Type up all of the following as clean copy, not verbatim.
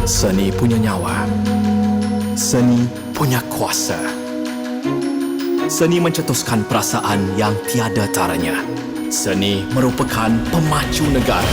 Seni punya nyawa. Seni punya kuasa. Seni mencetuskan perasaan yang tiada taranya. Seni merupakan pemacu negara.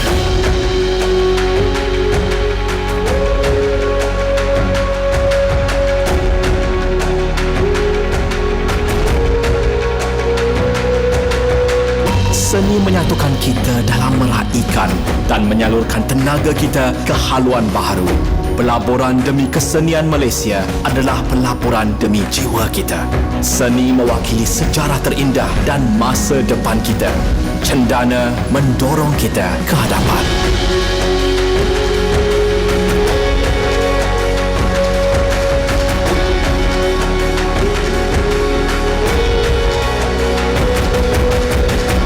Seni menyatukan kita dalam meraihkan dan menyalurkan tenaga kita ke haluan baharu. Pelaburan demi kesenian Malaysia adalah pelaburan demi jiwa kita. Seni mewakili sejarah terindah dan masa depan kita. Cendana mendorong kita ke hadapan.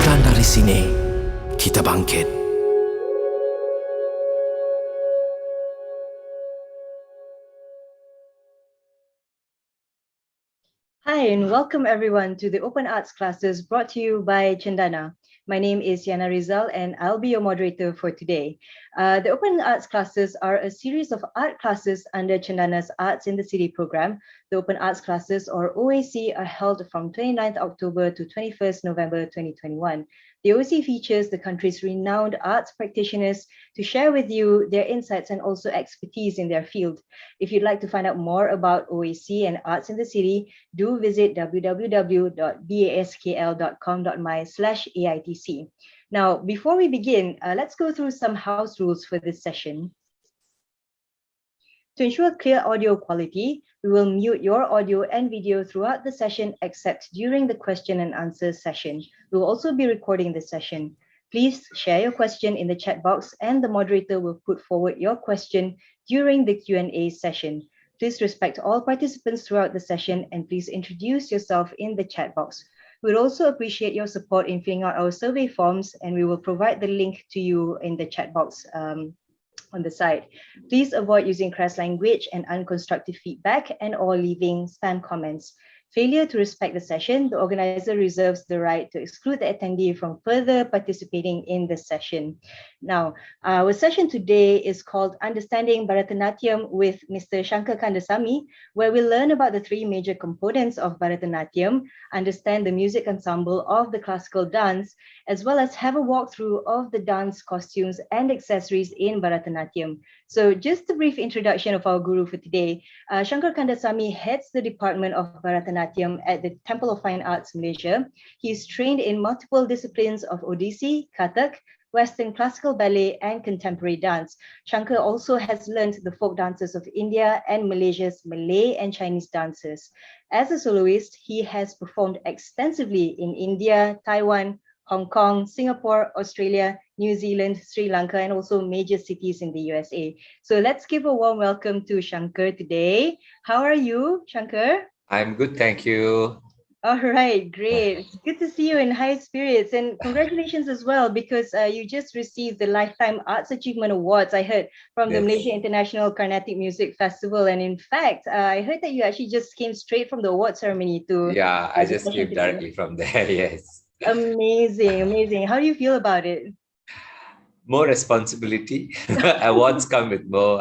Dan dari sini, kita bangkit. Hi and welcome everyone to the Open Arts classes brought to you by Cendana. My name is Yana Rizal and I'll be your moderator for today. The Open Arts classes are a series of art classes under Cendana's Arts in the City program. The Open Arts classes, or OAC, are held from 29th October to 21st November 2021. The OAC features the country's renowned arts practitioners to share with you their insights and also expertise in their field. If you'd like to find out more about OAC and Arts in the City, do visit www.baskl.com.my/AITC. Now, before we begin, let's go through some house rules for this session. To ensure clear audio quality, we will mute your audio and video throughout the session except during the question and answer session. We will also be recording the session. Please share your question in the chat box and the moderator will put forward your question during the Q&A session. Please respect all participants throughout the session and please introduce yourself in the chat box. We'd also appreciate your support in filling out our survey forms and we will provide the link to you in the chat box on the side. Please avoid using crass language and unconstructive feedback and or leaving spam comments. Failure to respect the session, the organizer reserves the right to exclude the attendee from further participating in the session. Now, our session today is called Understanding Bharatanatyam with Mr. Shankar Kandasamy, where we learn about the three major components of Bharatanatyam, understand the music ensemble of the classical dance, as well as have a walkthrough of the dance costumes and accessories in Bharatanatyam. So just a brief introduction of our guru for today. Shankar Kandasamy heads the Department of Bharatanatyam at the Temple of Fine Arts, Malaysia. He is trained in multiple disciplines of Odissi, Kathak, Western classical ballet, and contemporary dance. Shankar also has learned the folk dances of India and Malaysia's Malay and Chinese dances. As a soloist, he has performed extensively in India, Taiwan, Hong Kong, Singapore, Australia, New Zealand, Sri Lanka, and also major cities in the USA. So let's give a warm welcome to Shankar today. How are you, Shankar? I'm good, thank you. All right, great. It's good to see you in high spirits and congratulations as well because you just received the Lifetime Arts Achievement Awards, I heard, from the Malaysia International Carnatic Music Festival. And in fact, I heard that you actually just came straight from the award ceremony to... Yeah, I just came directly from there, yes. Amazing, amazing. How do you feel about it? More responsibility. Awards come with more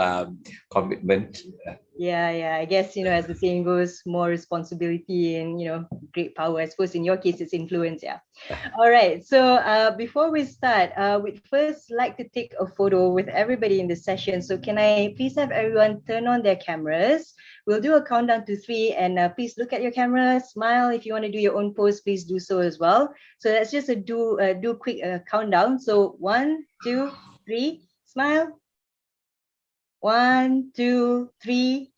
commitment. Yeah. I guess, as the saying goes, more responsibility and, great power. I suppose in your case, it's influence, yeah. All right. So before we start, we'd first like to take a photo with everybody in the session. So can I please have everyone turn on their cameras? We'll do a countdown to 3 and please look at your camera, smile. If you want to do your own pose, please do so as well. So let's just do quick countdown. So 1, 2, 3, smile. 1, 2, 3.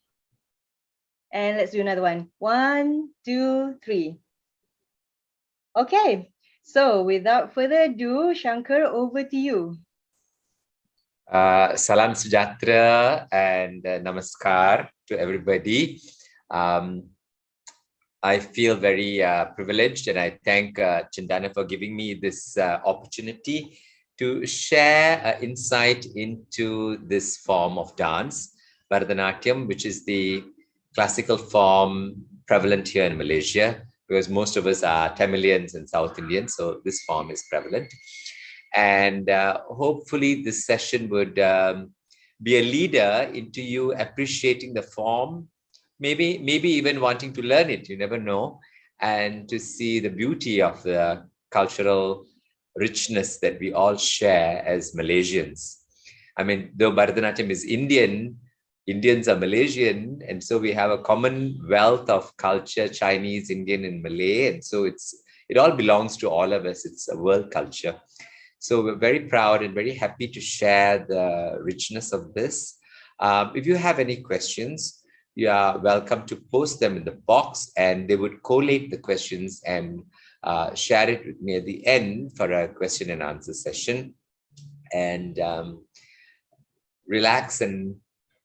And let's do another one. 1, 2, 3. Okay. So without further ado, Shankar, over to you. Salam sejahtera and namaskar to everybody. I feel very privileged and I thank Cendana for giving me this opportunity to share insight into this form of dance, Bharatanatyam, which is the classical form prevalent here in Malaysia, because most of us are Tamilians and South Indians, so this form is prevalent. And hopefully this session would be a leader into you appreciating the form, maybe even wanting to learn it, you never know, and to see the beauty of the cultural richness that we all share as Malaysians. I mean, though Bharatanatyam is Indian, Indians are Malaysian, and so we have a common wealth of culture, Chinese, Indian, and Malay, and so it all belongs to all of us. It's a world culture. So we're very proud and very happy to share the richness of this. If you have any questions, you are welcome to post them in the box, and they would collate the questions and share it with me at the end for a question and answer session. And relax and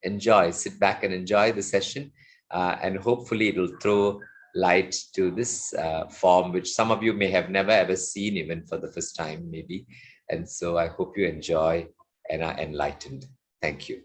enjoy, sit back and enjoy the session. And hopefully it will throw light to this form, which some of you may have never ever seen, even for the first time, maybe. And so I hope you enjoy and are enlightened. Thank you.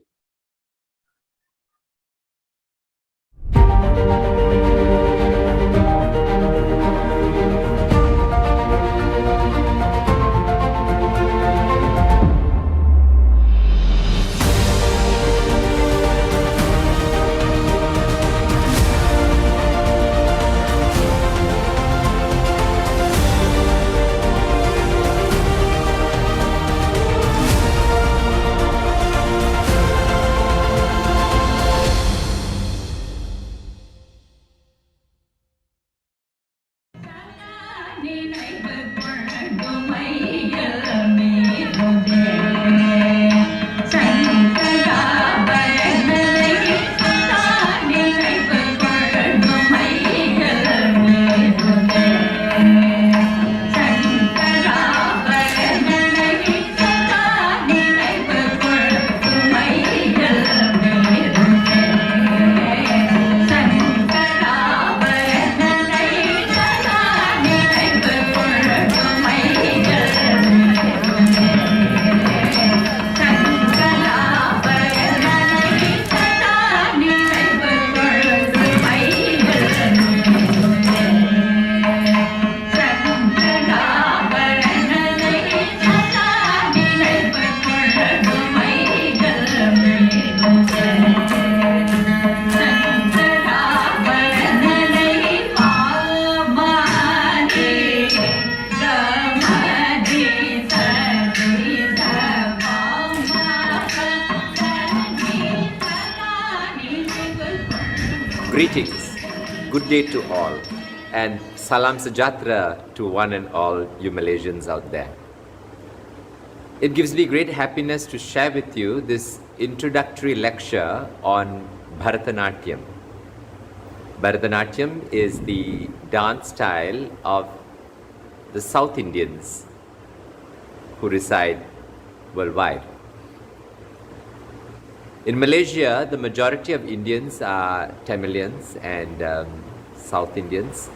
Greetings, good day to all, and salam sejahtera to one and all you Malaysians out there. It gives me great happiness to share with you this introductory lecture on Bharatanatyam. Bharatanatyam is the dance style of the South Indians who reside worldwide. In Malaysia, the majority of Indians are Tamilians and South Indians,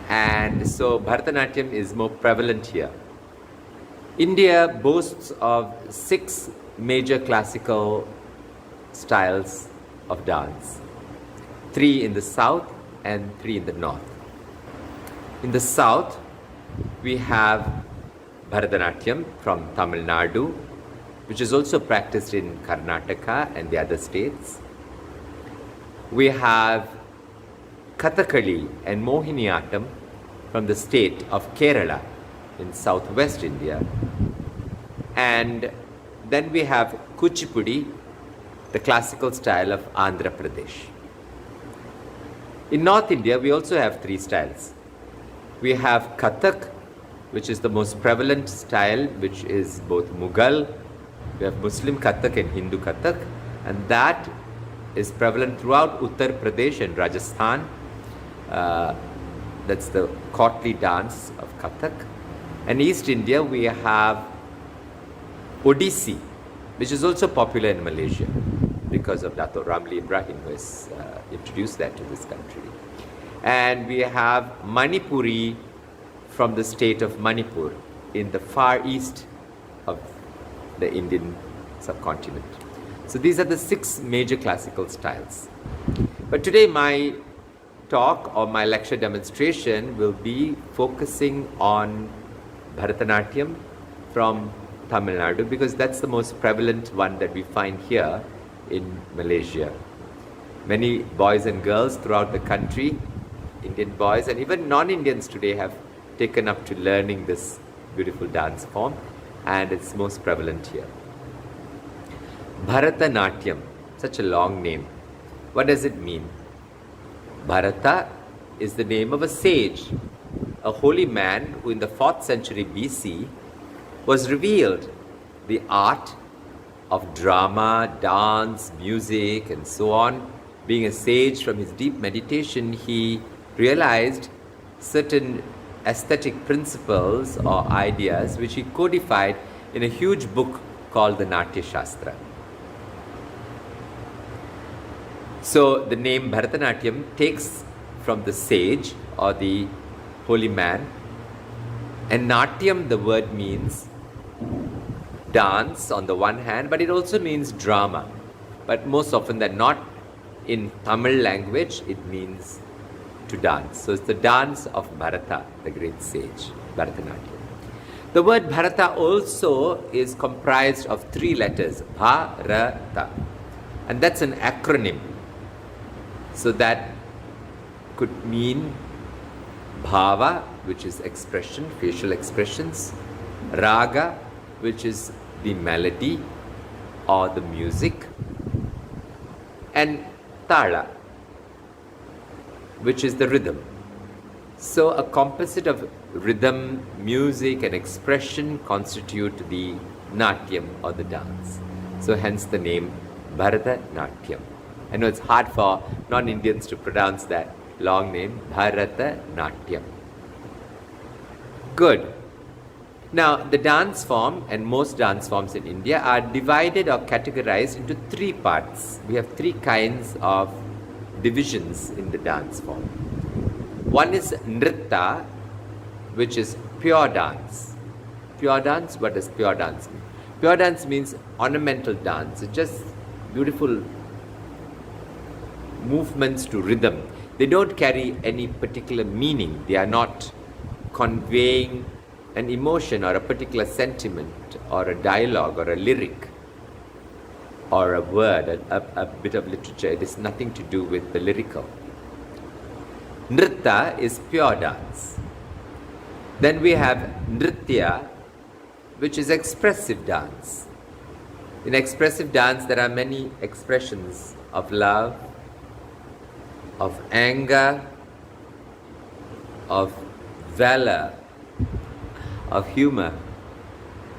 and so Bharatanatyam is more prevalent here. India boasts of 6 major classical styles of dance, 3 in the south and 3 in the north. In the south, we have Bharatanatyam from Tamil Nadu, which is also practiced in Karnataka and the other states. We have Kathakali and Mohiniyattam from the state of Kerala in southwest India. And then we have Kuchipudi, the classical style of Andhra Pradesh. In North India, we also have 3 styles. We have Kathak, which is the most prevalent style, which is both Mughal. We have Muslim Kathak and Hindu Kathak, and that is prevalent throughout Uttar Pradesh and Rajasthan. That's the courtly dance of Kathak. And East India, we have Odissi, which is also popular in Malaysia because of Dato' Ramli Ibrahim, who has introduced that to this country. And we have Manipuri from the state of Manipur in the far east of the Indian subcontinent. So these are the 6 major classical styles. But today my talk or my lecture demonstration will be focusing on Bharatanatyam from Tamil Nadu because that's the most prevalent one that we find here in Malaysia. Many boys and girls throughout the country, Indian boys and even non-Indians today, have taken up to learning this beautiful dance form, and it's most prevalent here. Bharata Natyam, such a long name. What does it mean? Bharata is the name of a sage, a holy man who in the 4th century BC was revealed the art of drama, dance, music, and so on. Being a sage, from his deep meditation, he realized certain aesthetic principles or ideas which he codified in a huge book called the Natya Shastra. So the name Bharatanatyam takes from the sage or the holy man, and Natyam, the word means dance on the one hand, but it also means drama. But most often than not, in Tamil language, it means to dance. So it's the dance of Bharata, the great sage, Bharatanatyam. The word Bharata also is comprised of 3 letters, Bharata, and that's an acronym. So that could mean Bhava, which is expression, facial expressions, Raga, which is the melody or the music, and Tala, which is the rhythm. So a composite of rhythm, music and expression constitute the Natyam or the dance. So hence the name Bharatanatyam. I know it's hard for non-Indians to pronounce that long name, Bharatanatyam. Good. Now the dance form and most dance forms in India are divided or categorized into 3 parts. We have 3 kinds of divisions in the dance form. One is Nritta, which is pure dance. Pure dance, what does pure dance mean? Pure dance means ornamental dance. It's just beautiful movements to rhythm. They don't carry any particular meaning. They are not conveying an emotion or a particular sentiment or a dialogue or a lyric or a word, a bit of literature. It is nothing to do with the lyrical. Nritta is pure dance. Then we have Nritya, which is expressive dance. In expressive dance, there are many expressions of love, of anger, of valor, of humor.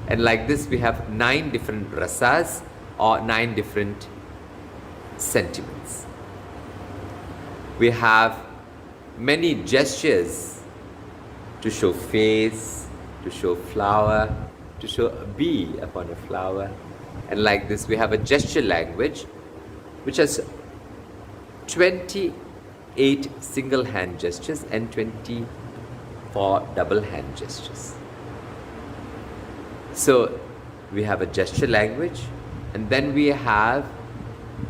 And like this, we have 9 different rasas or 9 different sentiments. We have many gestures to show face, to show flower, to show a bee upon a flower. And like this, we have a gesture language which has 28 single hand gestures and 24 double hand gestures. So we have a gesture language, and then we have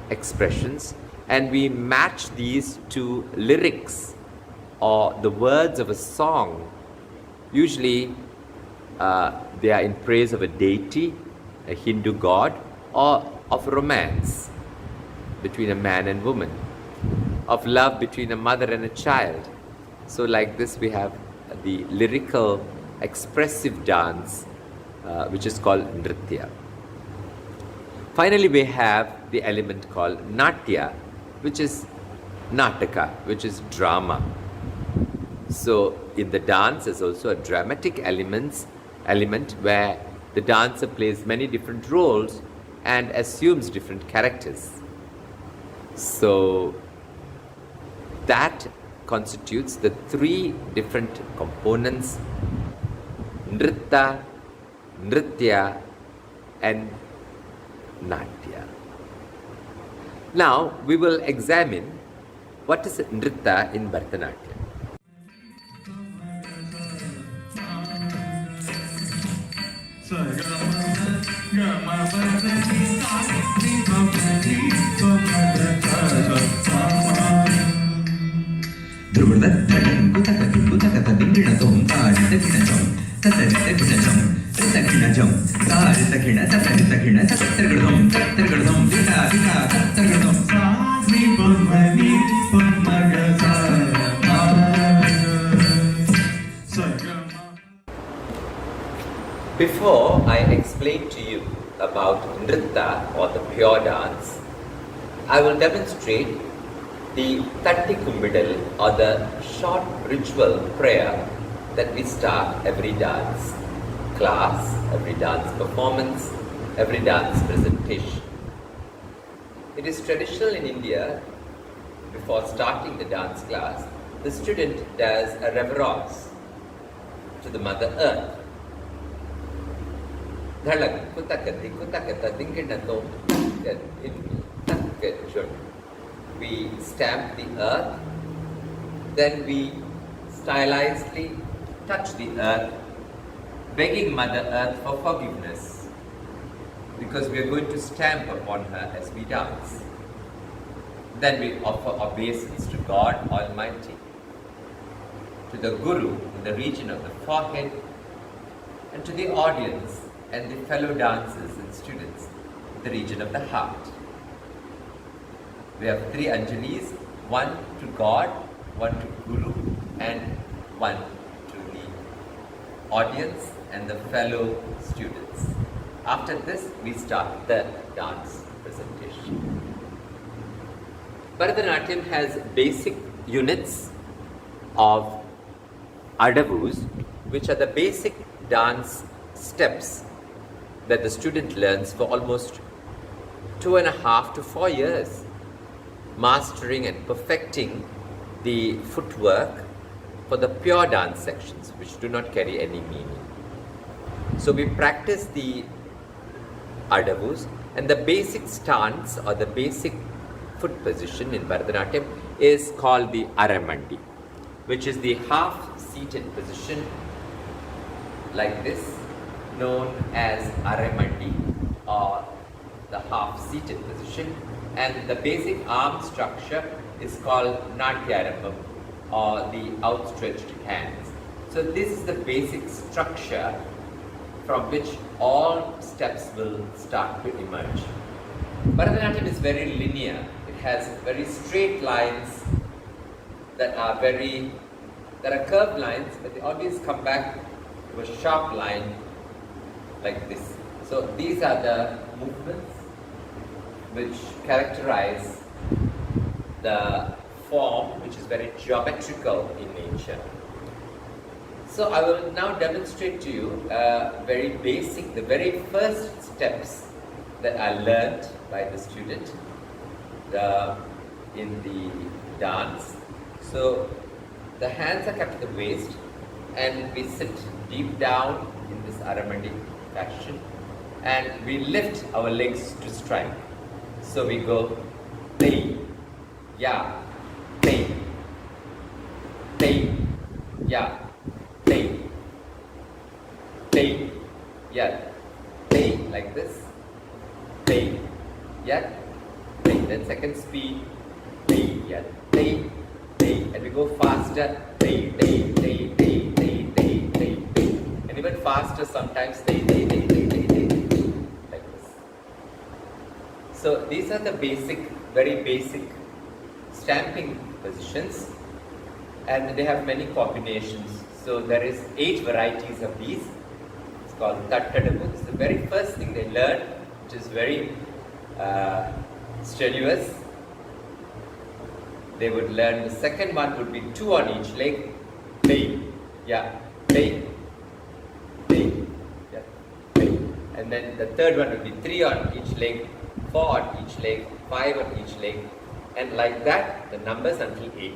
expressions, and we match these to lyrics or the words of a song. Usually they are in praise of a deity, a Hindu god, or of romance between a man and woman, of love between a mother and a child. So like this, we have the lyrical expressive dance which is called Nritya. Finally, we have the element called Natya, which is Nataka, which is drama. So in the dance, there's also a dramatic element where the dancer plays many different roles and assumes different characters. So that constitutes the 3 different components: Nritta, Nritya and Natya. Now we will examine what is Nritta in Bharatanatyam. Before I explain to you about Nritta or the pure dance, I will demonstrate the Tatti Kumbidal or the short ritual prayer that we start every dance class, every dance performance, every dance presentation. It is traditional in India, before starting the dance class, the student does a reverence to the Mother Earth. We stamp the earth, then we stylizedly touch the earth, begging Mother Earth for forgiveness, because we are going to stamp upon her as we dance. Then we offer obeisance to God Almighty, to the Guru in the region of the forehead, and to the audience and the fellow dancers and students in the region of the heart. We have 3 Anjalis, one to God, one to Guru, and one to the audience and the fellow students. After this, we start the dance presentation. Bharatanatyam has basic units of adavus, which are the basic dance steps that the student learns for almost 2.5 to 4 years, mastering and perfecting the footwork for the pure dance sections, which do not carry any meaning. So we practice the adavus, and the basic stance or the basic foot position in Bharatanatyam is called the Aramandi, which is the half-seated position like this, known as Aramandi or the half-seated position, and the basic arm structure is called Natyarambam or the outstretched hands. So this is the basic structure from which all steps will start to emerge. Bharatanatyam is very linear. It has very straight lines that are curved lines, but they always come back to a sharp line like this. So these are the movements which characterize the form, which is very geometrical in nature. So I will now demonstrate to you the very first steps that are learnt by the student in the dance. So the hands are kept at the waist, and we sit deep down in this Aramandi fashion, and we lift our legs to strike. So we go play, ya, play, play, ya, play, play, ya, play, like this, play, ya, play. Then second speed, play, ya, play, play, and we go faster, play, play, play, play, play, play, play, play, and even faster sometimes, play, play, play, play, play, play, like this. So these are the very basic stamping positions, and they have many combinations. So there is 8 varieties of these. It's called Tattadabu. This is the very first thing they learn, which is very strenuous. They would learn. The second one would be 2 on each leg. Play, yeah, play, play, yeah, play. And then the third one would be 3 on each leg, 4 on each leg, 5 on each leg, and like that, the numbers until 8.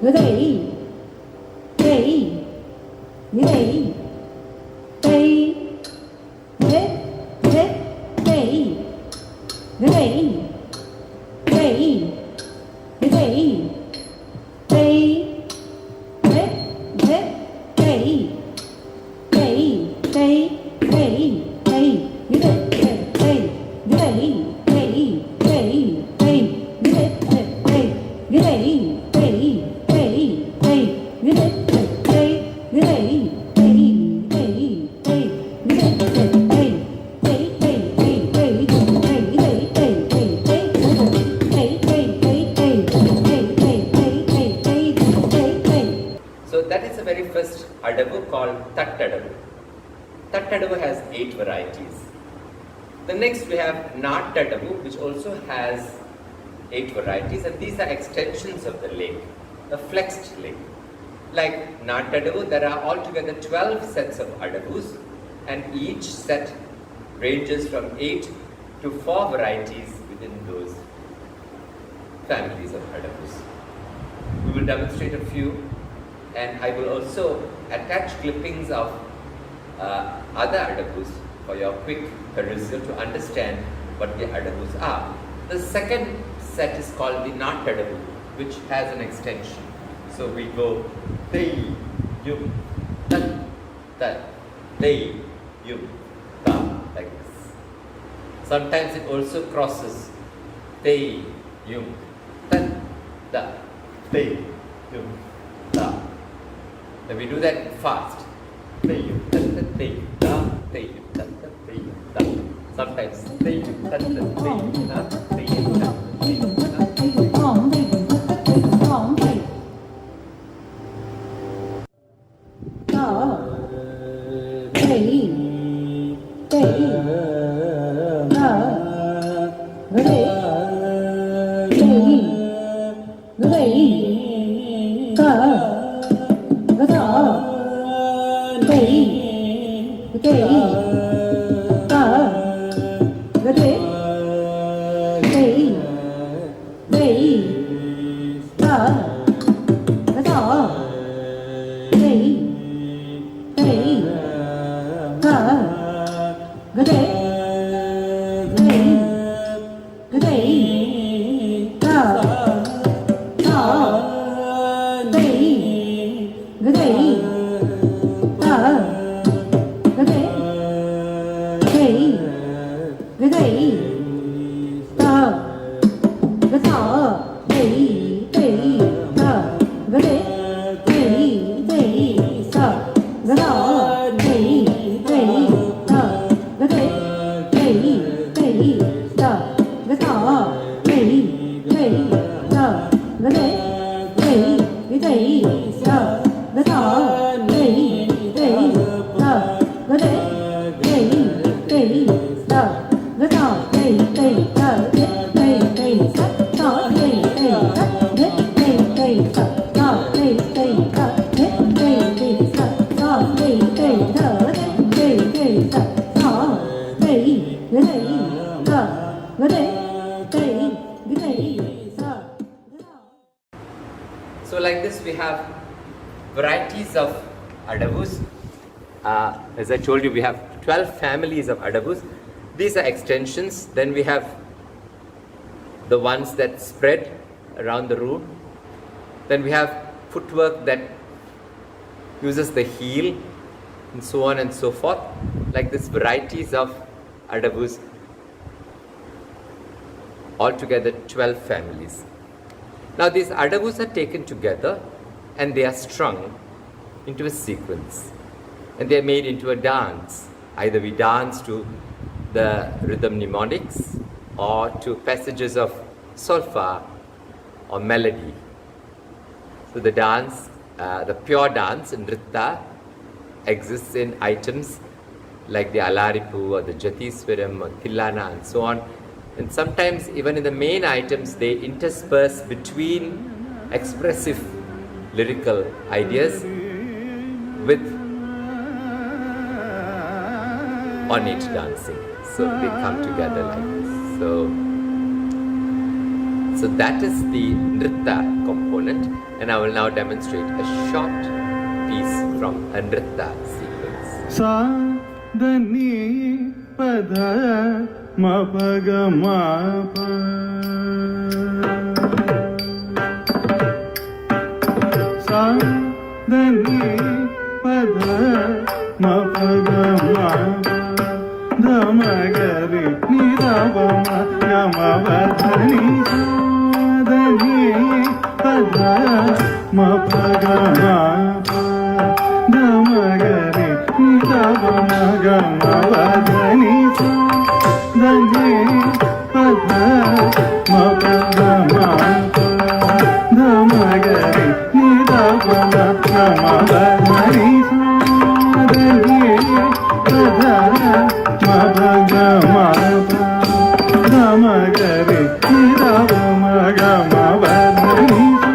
dari, dari, dari, dari, dari, dari, dari, dari, So that is the very first adabu called Tattadabu. Tattadabu has 8 varieties. The next we have Natyam, which also has 8 varieties, and these are extensions of the lake, a flexed lake. Like Natyam, there are altogether 12 sets of adabus, and each set ranges from 8 to 4 varieties within those families of adabus. We will demonstrate a few, and I will also attach clippings of other adabus for your quick perusal to understand what the adabus are. The second set is called the Nat adabu, which has an extension. So we go Tei, Yum, Tat, Tat, Tei, Yum, Ta, like this. Sometimes it also crosses Tei, Yum, Tat, Ta, Tei, Yum, Ta. Then we do that fast. Tei, Yum, Tat, Tat, Tei, Ta, Tei, Yum, Tat, Tat, Tei, Yum, Ta. Sometimes Tei, Yum, Tat, Tat, Tei, Yum, Ta, Tei, Yum, Tat, Tei, Yum, Ta. So like this we have varieties of adabus. As I told you, we have 12 families of adabus. These are extensions. Then we have the ones that spread around the root. Then we have footwork that uses the heel, and so on and so forth. Like this, varieties of adabus. Altogether 12 families. Now these adabus are taken together and they are strung into a sequence, and they are made into a dance. Either we dance to the rhythm mnemonics or to passages of solfa or melody. So the dance, the pure dance in Nritta exists in items like the Alaripu or the Jatiswaram or Tillana and so on. And sometimes even in the main items they intersperse between expressive lyrical ideas with ornate dancing. So they come together like this. So So that is the Nritta component, and I will now demonstrate a short piece from a Nritta sequence. Sa da ni pa da ma pa ga ma pa. Sa da ni pa da ma pa ga ma pa. Da ma ga re ni da ba ma ga ma ba da ni. Sa da ni pa da ma pa ga ma pa. Da ma ga re ni da ba ma ga ma ba da ni. Sa da ni pa da ma pa ga ma pa. Da ma ga re ni da ba ma ga ma ba da ni. Sa da ni pa da ma pa ga ma pa. Da ma ga re ni da ba ma ga ma ba da ni. Sa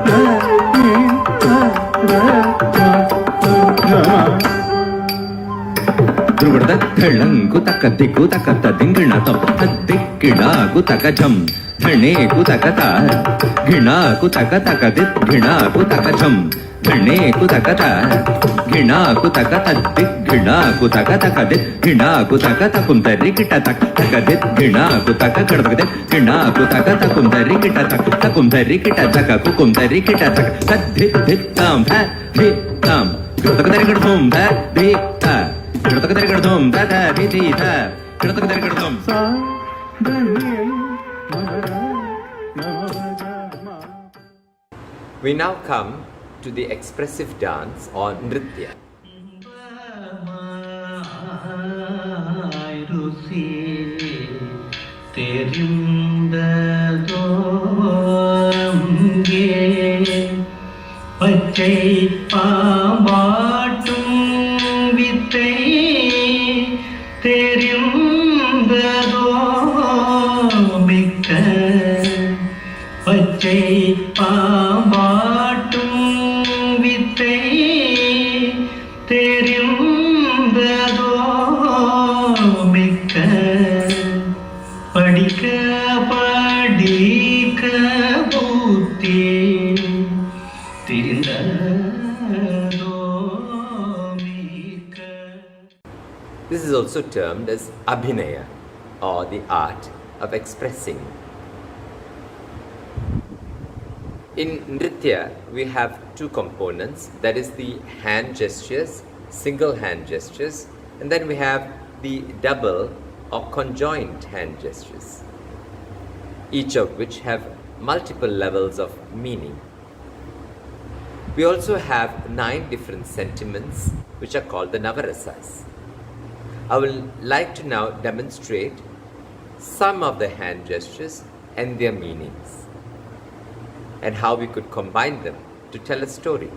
da ni pa da ma pa ga ma. ಧ್ರುವದ ಥಳ್ಳಂಕು ತಕ್ಕ ದಿಕ್ಕು ತಕ್ಕ ದಿಂಗಿಣ ತಪ್ಪ ದಿಕ್ಕಿಡಾಕು ತಕ ಝಂ ಧಣೇಕು ತಕ ತ ಘಿಣಾಕು ತಕ ತಕ ದಿತ್ ಘಿಣಾಕು ತಕ ಝಂ ಧಣೇಕು ತಕ ತ ಘಿಣಾಕು ತಕ ತ ದಿಕ್ ಘಿಣಾಕು ತಕ ತಕ ದಿತ್ ಘಿಣಾಕು ತಕ ತಕುಂ ತರಿ ಕಿಟ ತಕ ತಕ ದಿತ್ ಘಿಣಾಕು ತಕ ಕಡದಕ ದಿತ್ ಘಿಣಾಕು ತಕ ತಕುಂ ತರಿ ಕಿಟ ತಕ ತಕುಂ ತರಿ ಕಿಟ ತಕ ಕುಕುಂ ತರಿ ಕಿಟ ತಕ ತದ್ಧಿತ್ ಧಿತ್ ತಾಂ ಧ ಧಿತ್ ತಾಂ ಕಡದಕ ತರಿ ಕಡದೋಂ ಧ ಧಿ ತ ಕಡದಕ ತರಿ ಕಡದೋಂ ಧ ಧ ಧಿ ಧಿ ತ ಕಡದಕ ತರಿ ಕಡದೋಂ Sa da ni ma ga ma. We now come to the expressive dance or Nritya. ருசி தெரிந்ததோ அங்கே பச்சை பாம்பாட்டும் வித்தை தெரிந்ததோ மிக்க பச்சை பாம்பாட்டும் வித்தை தெரிந்ததோ மிக்க படிக்க படிக்க பூத்தி தெரிந்ததோ மிக்க. This is also termed as Abhinaya, or the art of expressing. In Nritya, we have two components, that is the hand gestures, single hand gestures, and then we have the double or conjoined hand gestures, each of which have multiple levels of meaning. We also have 9 different sentiments which are called the Navarasas. I will like to now demonstrate some of the hand gestures and their meanings, and how we could combine them to tell a story.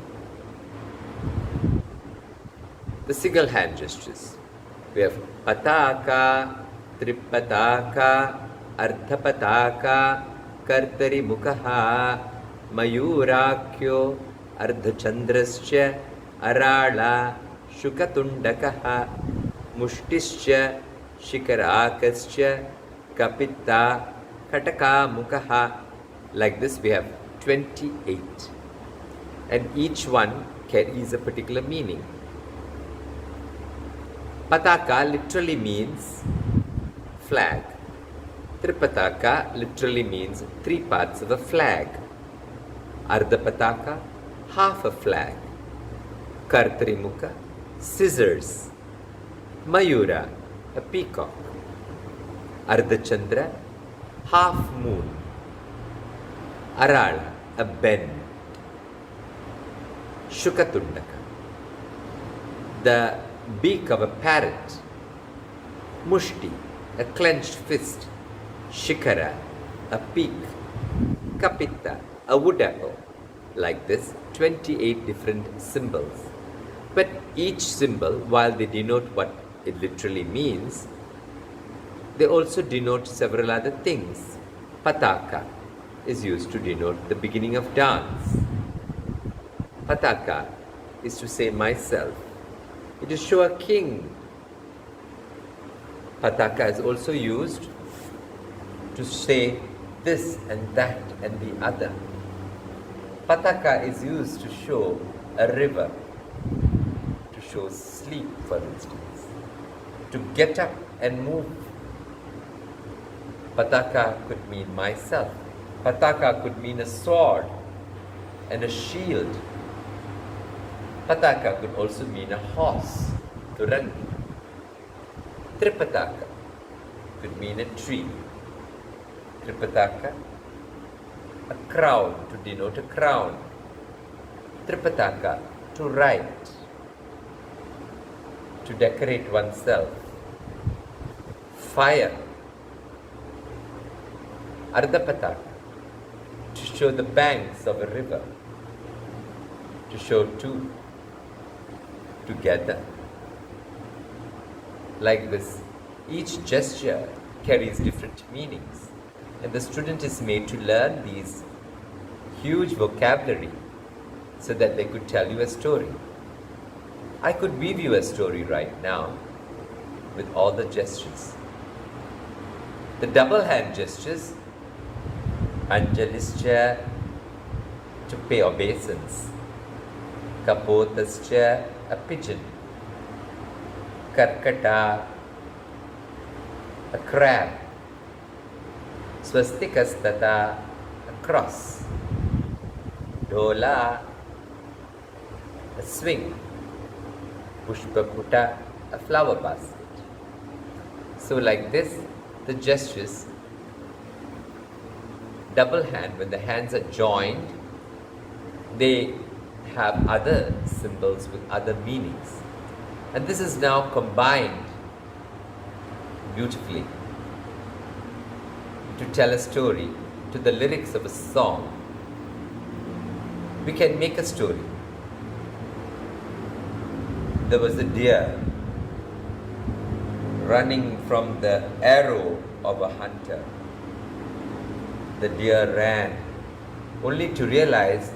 The single hand gestures. We have Pataka, Tripataka, Ardhapataka, Kartari Mukha, Mayurakyo, Ardhachandrascha, Arala, Shukatundakaha, Mushtischa, Shikarakascha, Kapita, Kataka Mukha. Like this we have 28, and each one carries a particular meaning. Pataka literally means flag. Tripataka literally means 3 parts of a flag. Ardhapataka, half a flag. Kartrimukha, scissors. Mayura, a peacock. Ardhachandra, half moon. Arala, a bend. Shukatundaka, the beak of a parrot. Mushti, a clenched fist. Shikara, a peak. Kapita, a wood apple. Like this, 28 different symbols. But each symbol, while they denote what it literally means, they also denote several other things. Pataka is used to denote the beginning of dance. Pataka is to say myself. It is show a king. Pataka is also used to say this and that and the other. Pataka is used to show a river, to show sleep, for instance, to get up and move. Pataka could mean myself. Pataka could mean a sword and a shield. Pataka could also mean a horse, Turangi. Tripataka could mean a tree. Tripataka, a crown, to denote a crown. Tripataka, to write, to decorate oneself. Fire. Ardhapataka, to show the banks of a river, to show two together. Like this, each gesture carries different meanings, and the student is made to learn these huge vocabulary so that they could tell you a story. I could weave you a story right now with all the gestures. The double hand gestures, Anjalischa, to pay obeisance. Kapotascha, a pigeon. Karkata, a crab. Swastikastata, a cross. Dola, a swing. Pushpakuta, a flower basket. So like this, the gestures, double hand, when the hands are joined, they have other symbols with other meanings. And this is now combined beautifully to tell a story to the lyrics of a song. We can make a story. There was a deer running from the arrow of a hunter. The deer ran, only to realize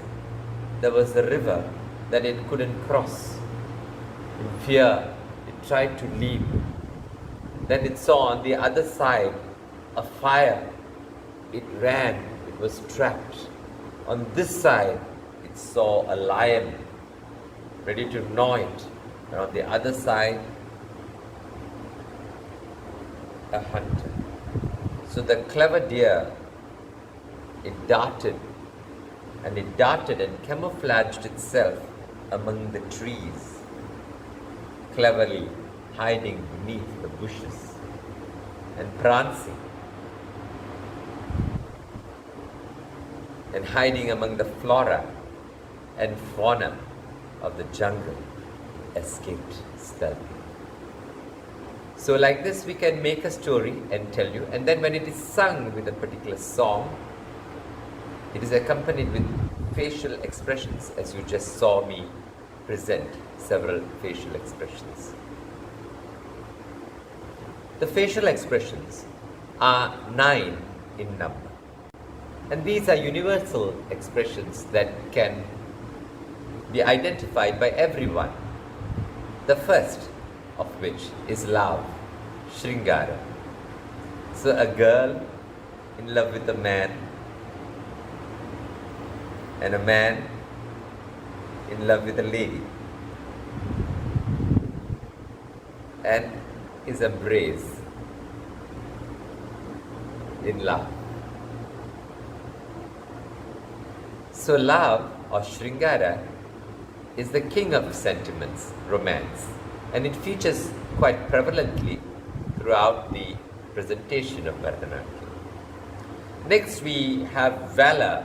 there was a river that it couldn't cross. In fear, it tried to leap. Then it saw on the other side a fire. It ran, it was trapped. On this side, it saw a lion ready to gnaw it. And on the other side, a hunter. So the clever deer, it darted and camouflaged itself among the trees, cleverly hiding beneath the bushes and prancing and hiding among the flora and fauna of the jungle, escaped stealthily. So like this, we can make a story and tell you, and then when it is sung with a particular song, it is accompanied with facial expressions, as you just saw me present several facial expressions. The facial expressions are 9 in number, and these are universal expressions that can be identified by everyone. The first of which is love, Shringara. So a girl in love with a man, and a man in love with a lady, and his embrace in love. So love, or Shringara, is the king of sentiments, romance, and it features quite prevalently throughout the presentation of Bharata. Next, we have valor,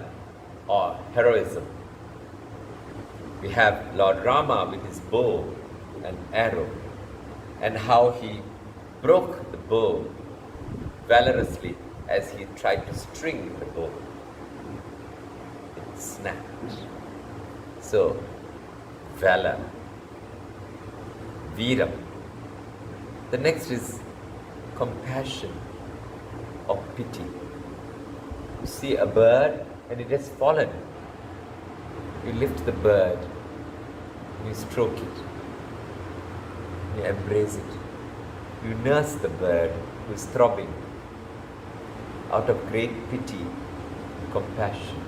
or heroism. We have Lord Rama with his bow and arrow, and how he broke the bow valorously as he tried to string the bow. It snapped. So, valor, Veeram. The next is compassion or pity. You see a bird and it has fallen. You lift the bird, you stroke it, you embrace it, you nurse the bird who is throbbing. out of great pity, compassion.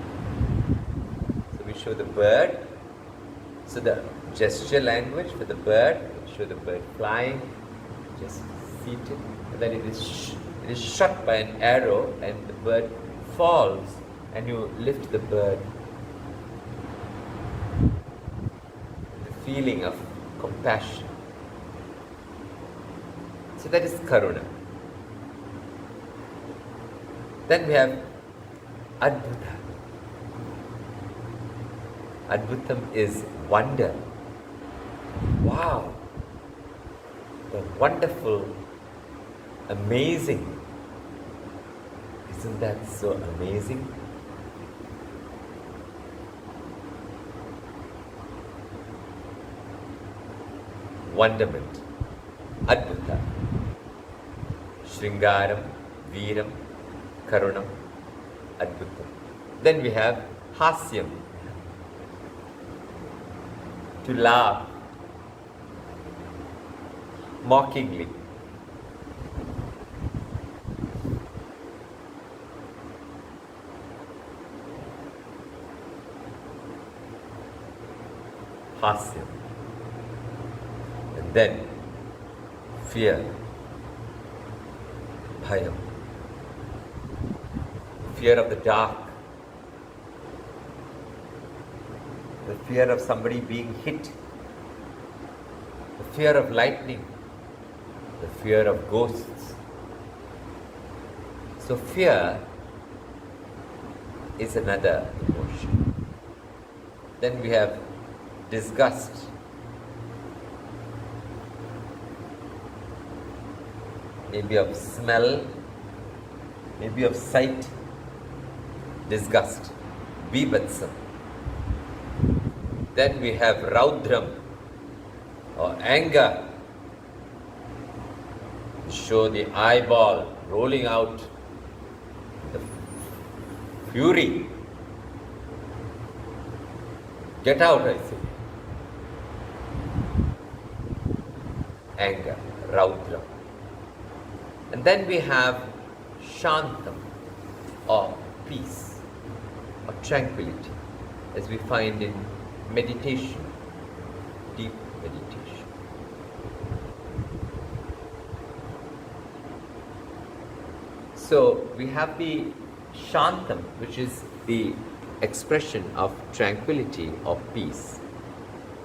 So we show the bird. So the gesture language for the bird, we show the bird flying, just seated, and then it is shot by an arrow, and the bird falls, and you lift the bird. The feeling of compassion. So that is karuna. Then we have adbhuta. Adbhutam is wonder. Wow! The wonderful, amazing. Isn't that so amazing? Wonderment. Adbhuta. Shringaram, Veeram, Karunam, Adbhutam. Then we have Hasyam. To laugh mockingly. Hasya. And then fear. Bhayam. Fear of the dark. The fear of somebody being hit, the fear of lightning, the fear of ghosts. So fear is another emotion. Then we have disgust. Maybe of smell, maybe of sight, disgust, bibhatsam. Then we have raudram, or anger. Show the eyeball rolling out, the fury. Get out, I say. Anger, raudram. And then we have shantam, or peace, or tranquility, as we find in meditation, deep meditation. So we have the shantam, which is the expression of tranquility or peace,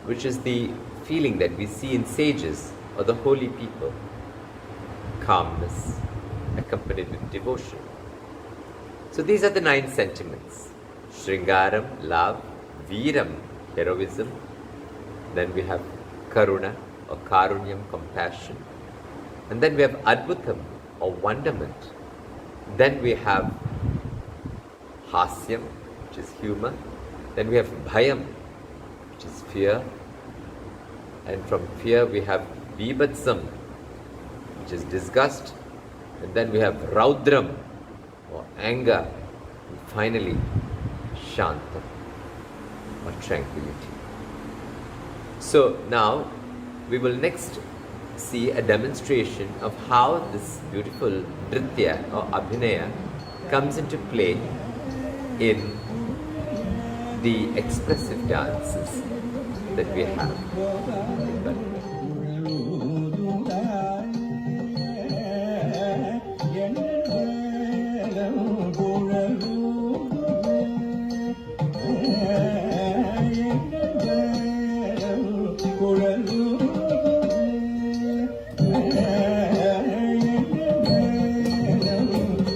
which is the feeling that we see in sages or the holy people. Calmness accompanied with devotion. So these are the 9 sentiments. Shringaram, love; Veeram, heroism. Then we have Karuna, or Karunyam, compassion. And then we have Adbhutam, or wonderment. Then we have Hasyam, which is humor. Then we have Bhayam, which is fear. And from fear we have Bibhatsam, which is disgust. And then we have Raudram, or anger. And finally, Shantam, or tranquility. So now we will next see a demonstration of how this beautiful nritya or abhinaya comes into play in the expressive dances that we have.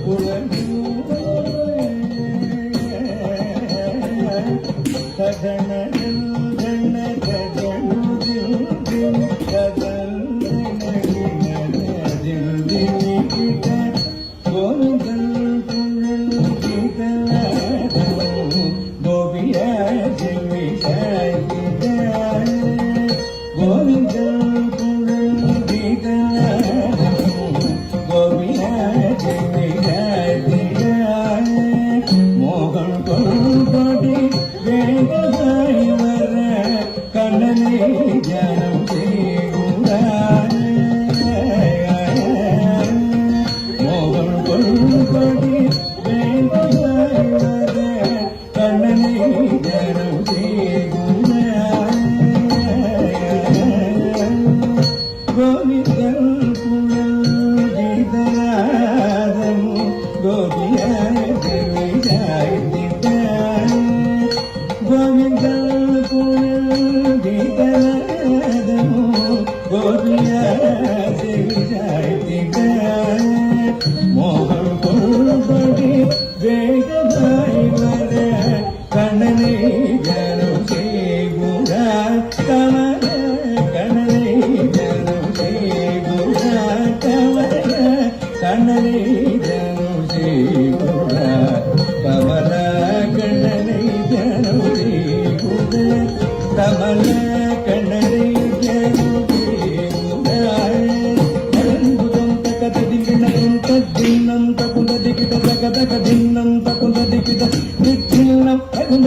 Mohan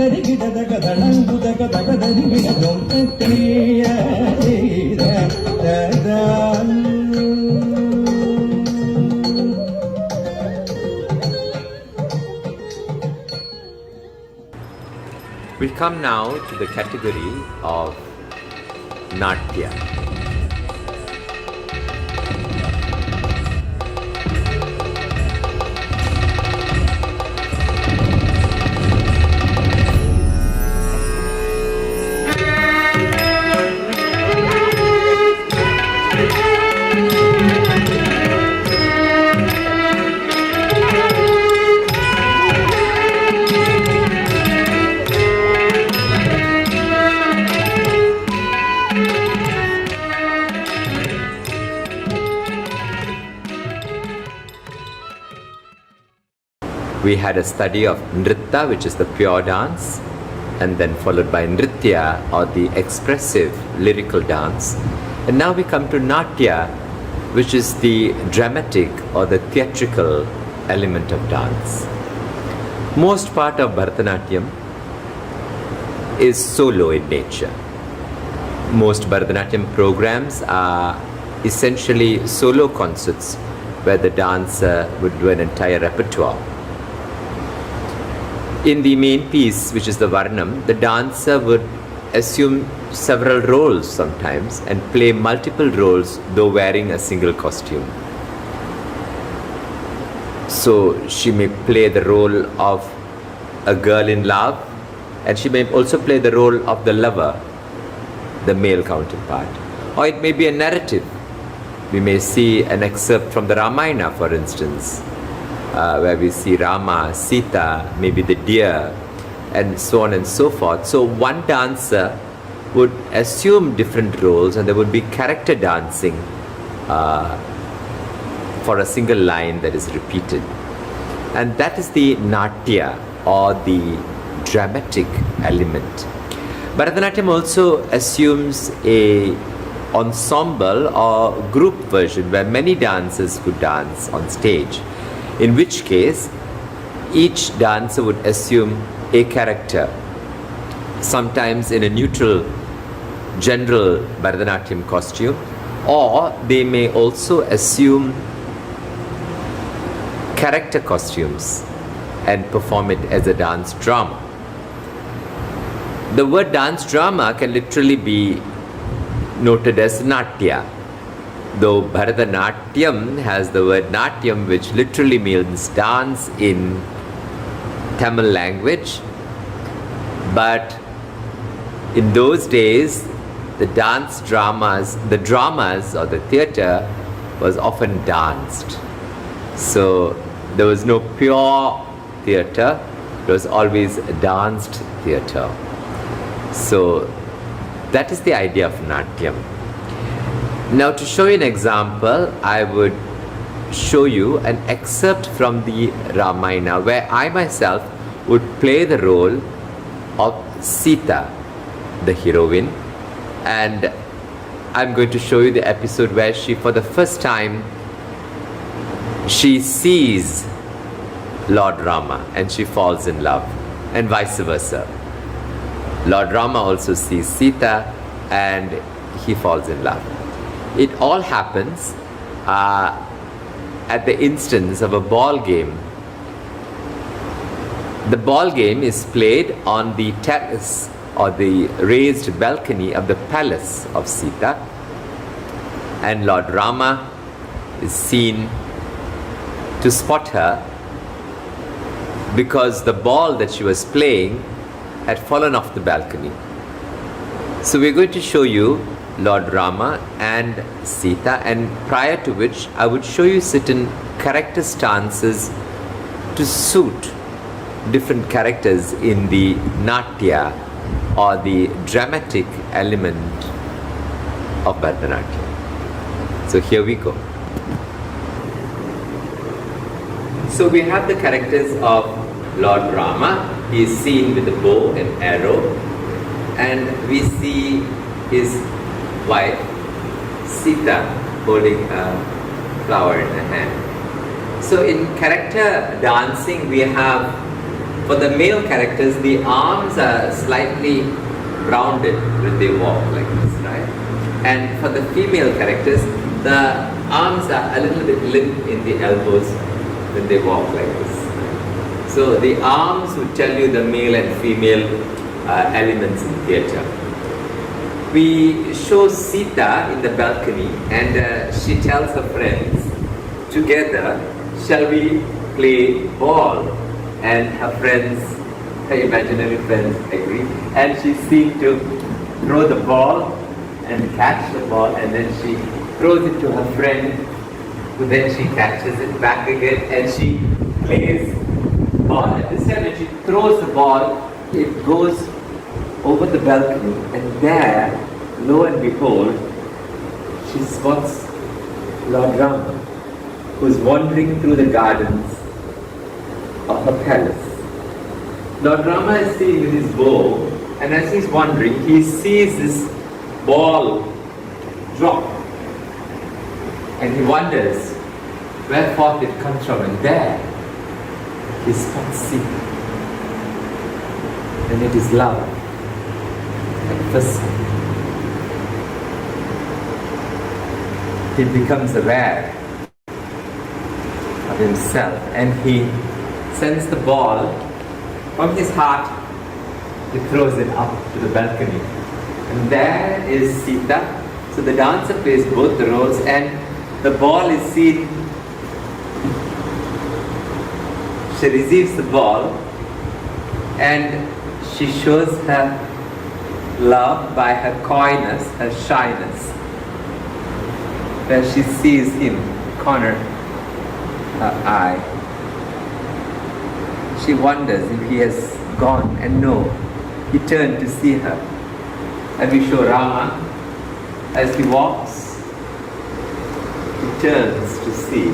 dari gida daga danangu daga daga dari gida dom triya da. We come now to the category of Natya. We had a study of Nritta, which is the pure dance, and then followed by Nritya, or the expressive lyrical dance. And now we come to Natya, which is the dramatic or the theatrical element of dance. Most part of Bharatanatyam is solo in nature. Most Bharatanatyam programs are essentially solo concerts where the dancer would do an entire repertoire. In the main piece, which is the Varnam, the dancer would assume several roles sometimes and play multiple roles though wearing a single costume. So she may play the role of a girl in love, and she may also play the role of the lover, the male counterpart. Or it may be a narrative. We may see an excerpt from the Ramayana, for instance, where we see Rama, Sita, maybe the deer, and so on and so forth. So one dancer would assume different roles, and there would be character dancing for a single line that is repeated. And that is the Natya, or the dramatic element. Bharatanatyam also assumes a ensemble or group version where many dancers could dance on stage, in which case each dancer would assume a character, sometimes in a neutral general Bharatanatyam costume, or they may also assume character costumes and perform it as a dance drama. The word dance drama can literally be noted as Natya, though Bharatanatyam has the word Natyam, which literally means dance in Tamil language. But in those days, the dance dramas, the dramas or the theatre was often danced. So there was no pure theatre, it was always a danced theatre. So that is the idea of Natyam. Now, to show you an example, I would show you an excerpt from the Ramayana where I myself would play the role of Sita, the heroine, and I'm going to show you the episode where she, for the first time, she sees Lord Rama and she falls in love, and vice versa. Lord Rama also sees Sita and he falls in love. It all happens at the instance of a ball game. The ball game is played on the terrace or the raised balcony of the palace of Sita, and Lord Rama is seen to spot her because the ball that she was playing had fallen off the balcony. So we're going to show you Lord Rama and Sita, and prior to which I would show you certain character stances to suit different characters in the Natya, or the dramatic element of Bharatanatyam. So here we go. So we have the characters of Lord Rama. He is seen with a bow and arrow, and we see his wife Sita holding a flower in her hand. So in character dancing, we have For the male characters, the arms are slightly rounded when they walk like this, right? And for the female characters, the arms are a little bit limp in the elbows when they walk like this. So the arms would tell you the male and female elements in theatre. We show Sita in the balcony, and she tells her friends, together, shall we play ball? And her friends, her imaginary friends, agree. And she seemed to throw the ball and catch the ball, and then she throws it to her friend, who then she catches it back again, and she plays ball. At this time when she throws the ball, it goes over the balcony, and there, lo and behold, she spots Lord Rama, who's wandering through the gardens of her palace. Lord Rama is sitting with his bow, and as he's wandering, he sees this ball drop, and he wonders where forth it comes from, and there he spots Sita, and it is love at first sight. He becomes aware of himself, and he sends the ball from his heart. He throws it up to the balcony, and there is Sita. So the dancer plays both the roles, and the ball is seen. She receives the ball, and she shows her love by her coyness, her shyness, where she sees him corner her eye. She wonders if he has gone, and no, he turned to see her. And we show Rama as he walks, he turns to see,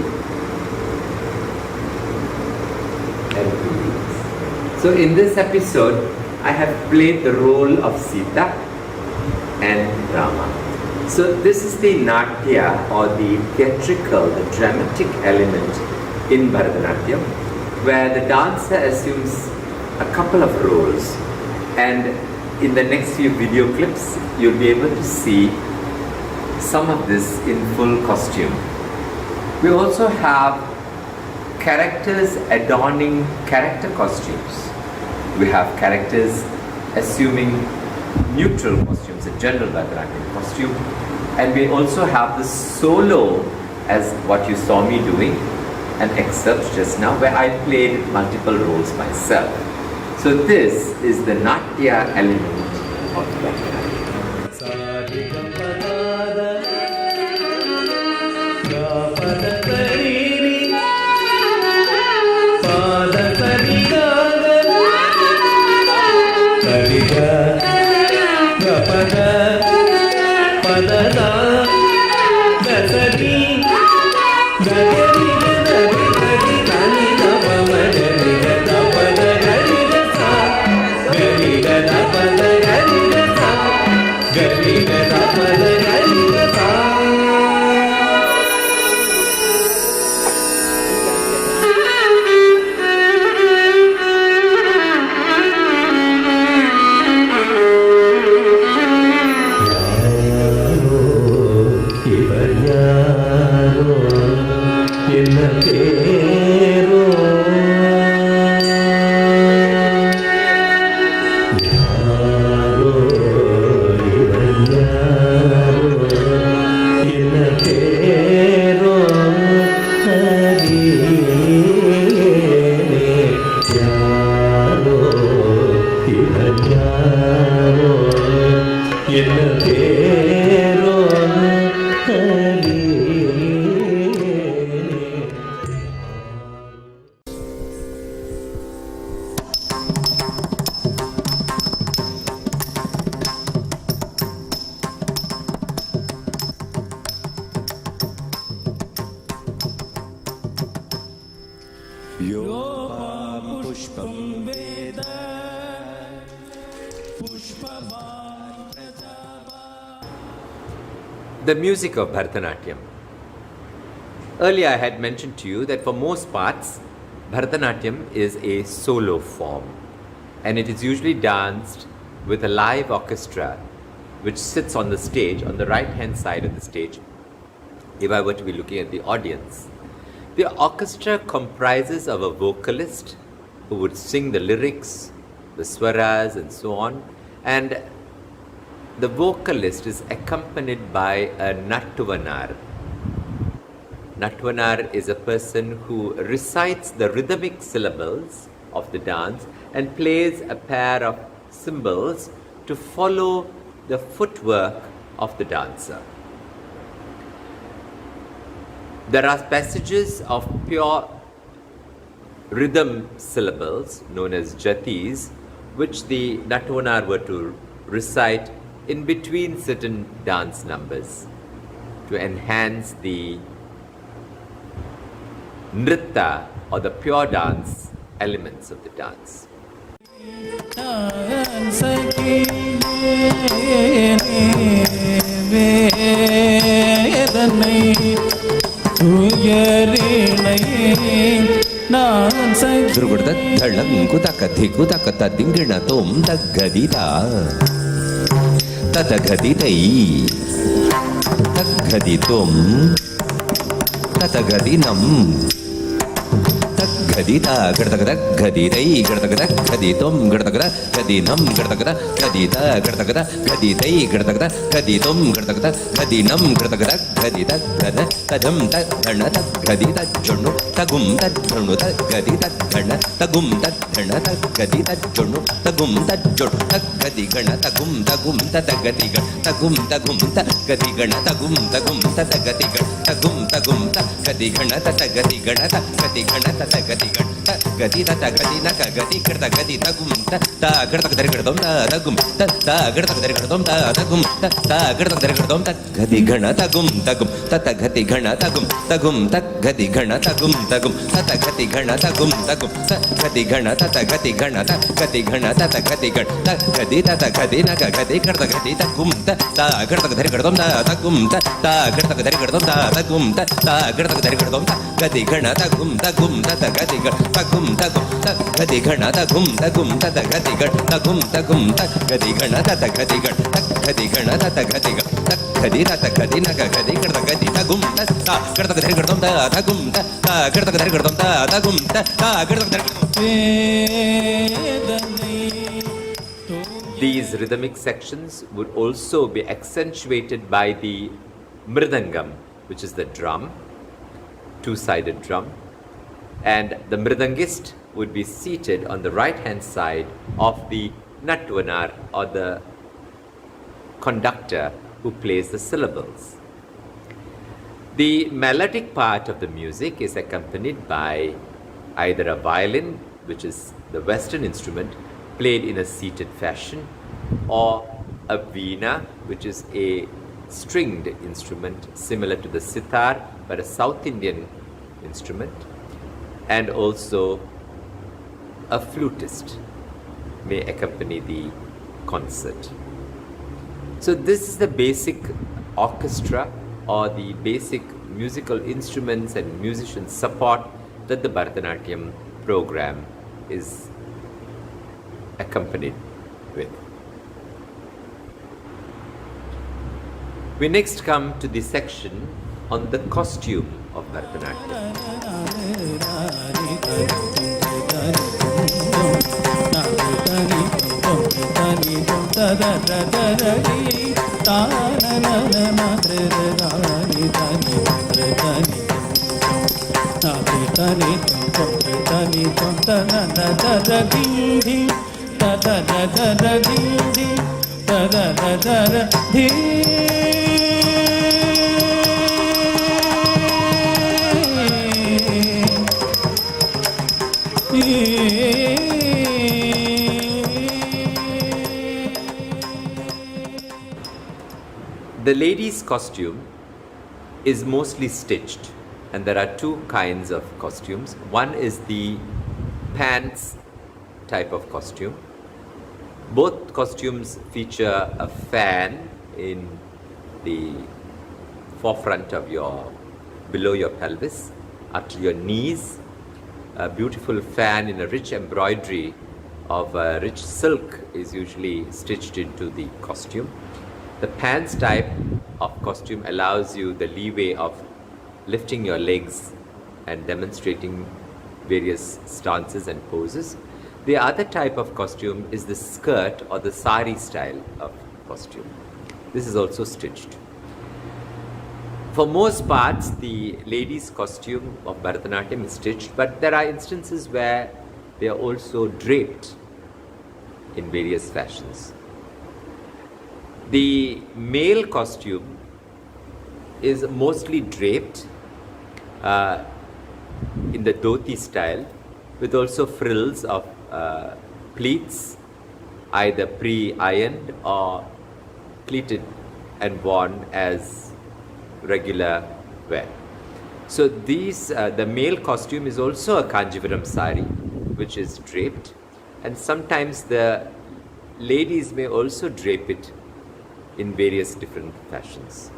and he leaves. So in this episode, I have played the role of Sita and Rama. So this is the Natya, or the theatrical, the dramatic element in Bharatanatyam, where the dancer assumes a couple of roles, and in the next few video clips you'll be able to see some of this in full costume. We also have characters adorning character costumes. We have characters assuming neutral costumes, a general Bharatanatyam costume, and we also have the solo as what you saw me doing, an excerpt just now where I played multiple roles myself. So this is the Natya element of Bharatanatyam. The music of Bharatanatyam. Earlier I had mentioned to you that for most parts, Bharatanatyam is a solo form, and it is usually danced with a live orchestra which sits on the stage, on the right hand side of the stage, if I were to be looking at the audience. The orchestra comprises of a vocalist who would sing the lyrics, the swaras and so on, and the vocalist is accompanied by a Nattuvanar. Nattuvanar is a person who recites the rhythmic syllables of the dance and plays a pair of cymbals to follow the footwork of the dancer. There are passages of pure rhythm syllables known as jatis, which the Nattuvanar were to recite in between certain dance numbers to enhance the nritta or the pure dance elements of the dance. ಧ್ರುಗುಡ್ದ ಧಳ್ಳಂಕು ತಕ ಧಿಕು ತಕ ತದಿಂಗಿಣ ತೊಂ ತಗ್ಗದಿತ ತತಗದಿತೈ ತಗ್ಗದಿತೊಂ ತತಗದಿನಂ ಗದಿತ ಗಡತಗದ ಗದಿತೈ ಗಡತಗದ ಗದಿತೊಂ ಗಡತಗದ ಗದಿನಂ ಗಡತಗದ ಗದಿತ ಗಡತಗದ ಗದಿತೈ ಗಡತಗದ ಗದಿತೊಂ ಗಡತಗದ ಗದಿನಂ ಗಡತಗದ ಗದಿತ ಗದ ತಜಂ ತ ಗಣ ತ ಗದಿತ ಜೊಣ್ಣು ತಗುಂ ತ ಜೊಣ್ಣು ತ ಗದಿತ ಗಣ ತಗುಂ ತ ಗಣ ತ ಗದಿತ ಜೊಣ್ಣು ತಗುಂ ತ ಜೊಣ್ಣು ತ ಗದಿ ಗಣ ತಗುಂ ತಗುಂ ತ ಗದಿ ಗಣ ತಗುಂ ತಗುಂ ತ ಗದಿ ಗಣ ತಗುಂ ತಗುಂ ತ ಗದಿ ಗಣ ತಗುಂ ತಗುಂ ತ ಗದಿ ಗಣ ತ ಗದಿ ಗಣ ತ ಗದಿ ಗಣ ತ ಗದಿ ಗದಿ ತ ಗದಿ ನ ಗದಿ ಕರ್ತ ಗದಿ ತಗುಂ ತ ಗಡತ ಗದರಿ ಗಡದಂ ತ ತಗುಂ ತ ಗಡತ ಗದರಿ ಗಡದಂ ತ ತಗುಂ ತ ಗಡತ ಗದರಿ ಗಡದಂ ತ ಗದಿ ಗಣ ತಗುಂ ತಗುಂ ತ ಗದಿ ಗಣ ತಗುಂ ತಗುಂ ತ ಗದಿ ಗಣ ತಗುಂ ತಗುಂ ತ ಗದಿ ಗಣ ತಗುಂ ತಗುಂ ತ ಗದಿ ಗಣ ತ ಗದಿ ಗಣ ತ ಗದಿ ಗಣ ತ ಗದಿ ಗಣ ತ ಗದಿ ತ ಗದಿ ನ ಗದಿ ಕರ್ತ ಗದಿ ತಗುಂ ತ ಗಡತ ಗದರಿ ಗಡದಂ ತ ತಗುಂ ತ ಗಡತ ಗದರಿ ಗಡದಂ ತ ತಗುಂ ತ ಗಡತ ಗದರಿ ಗಡದಂ ತ ಗದಿ ಗಣ ತಗುಂ ತಗುಂ ತ ಗದಿ ಗಣ ತಗುಂ ತಗುಂ ತ ಗದಿ ಗಣ ತಗುಂ ತಗುಂ ತ ಗದಿ ಗಣ ತಗುಂ ತಗುಂ ತ ಗದಿ ಗಣ ತ ಗದಿ ಗಣ ತ ಗದಿ ಗಣ ತ ಗದಿ ಗಣ ತ ಗದಿ ತ ಗದಿ ನ ಗದಿ ಕರ್ತ ಗದಿ ತಗುಂ ತ ಗಡತ ಗದರಿ ಗಡದಂ ತ ತಗುಂ ತ ಗಡತ ಗದರಿ ಗಡದಂ ತ ತಗುಂ ತ ಗಡತ ಗದರಿ ಗಡದಂ. These rhythmic sections would also be accentuated by the mridangam, which is the drum, two-sided drum, and the mridangist would be seated on the right hand side of the Nattuvanar or the conductor who plays the syllables. The melodic part of the music is accompanied by either a violin, which is the Western instrument played in a seated fashion, or a veena, which is a stringed instrument similar to the sitar but a South Indian instrument, and also a flutist may accompany the concert. So this is the basic orchestra or the basic musical instruments and musician support that the Bharatanatyam program is accompanied with. We next come to the section on the costume of Bharatanatyam. The lady's costume is mostly stitched, and there are two kinds of costumes. One is the pants type of costume. Both costumes feature a fan in the forefront of below your pelvis, up to your knees, a beautiful fan in a rich embroidery of rich silk is usually stitched into the costume. The pants type of costume allows you the leeway of lifting your legs and demonstrating various stances and poses. The other type of costume is the skirt or the sari style of costume. This is also stitched. For most parts, the ladies' costume of Bharatanatyam is stitched, but there are instances where they are also draped in various fashions. The male costume is mostly draped in the dhoti style, with also frills of pleats, either pre-ironed or pleated and worn as regular wear. So these, the male costume is also a Kanjivaram sari, which is draped, and sometimes the ladies may also drape it in various different fashions,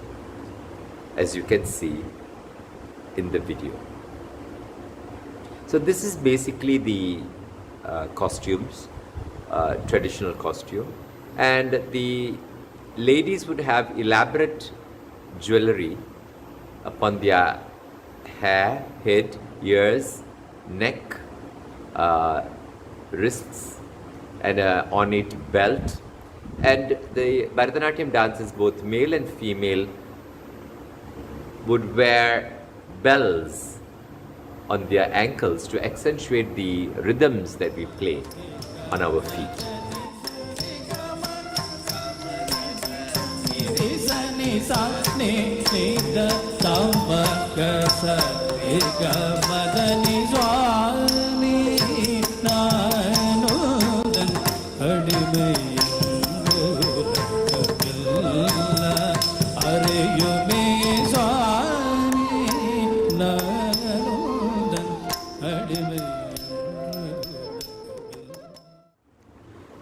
as you can see in the video. So this is basically the costumes, traditional costume, and the ladies would have elaborate jewelry upon their hair, head, ears, neck, wrists, and an ornate belt. And the Bharatanatyam dancers, both male and female, would wear bells on their ankles to accentuate the rhythms that we play on our feet.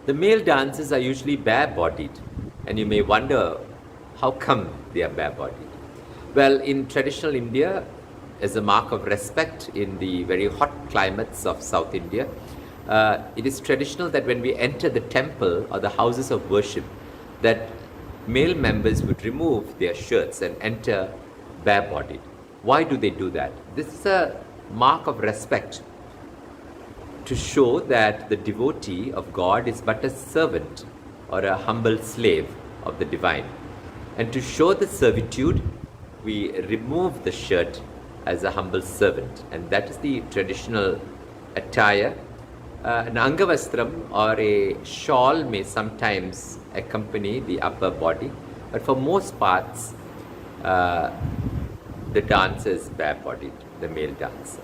The male dancers are usually bare-bodied, and you may wonder how come they are bare-bodied. Well, in traditional India, as a mark of respect in the very hot climates of South India, it is traditional that when we enter the temple or the houses of worship, that male members would remove their shirts and enter bare-bodied. Why do they do that? This is a mark of respect to show that the devotee of God is but a servant or a humble slave of the divine. And to show the servitude, we remove the shirt as a humble servant, and that is the traditional attire. An angavastram or a shawl may sometimes accompany the upper body, but for most parts, the dancer is bare-bodied, the male dancer.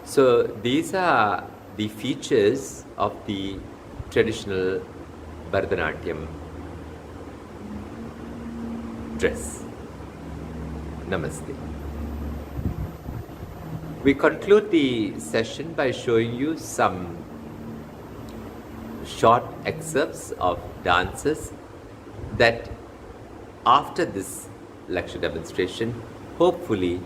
So these are the features of the traditional Bharatanatyam dress. Namaste. We conclude the session by showing you some short excerpts of dances that after this lecture demonstration, hopefully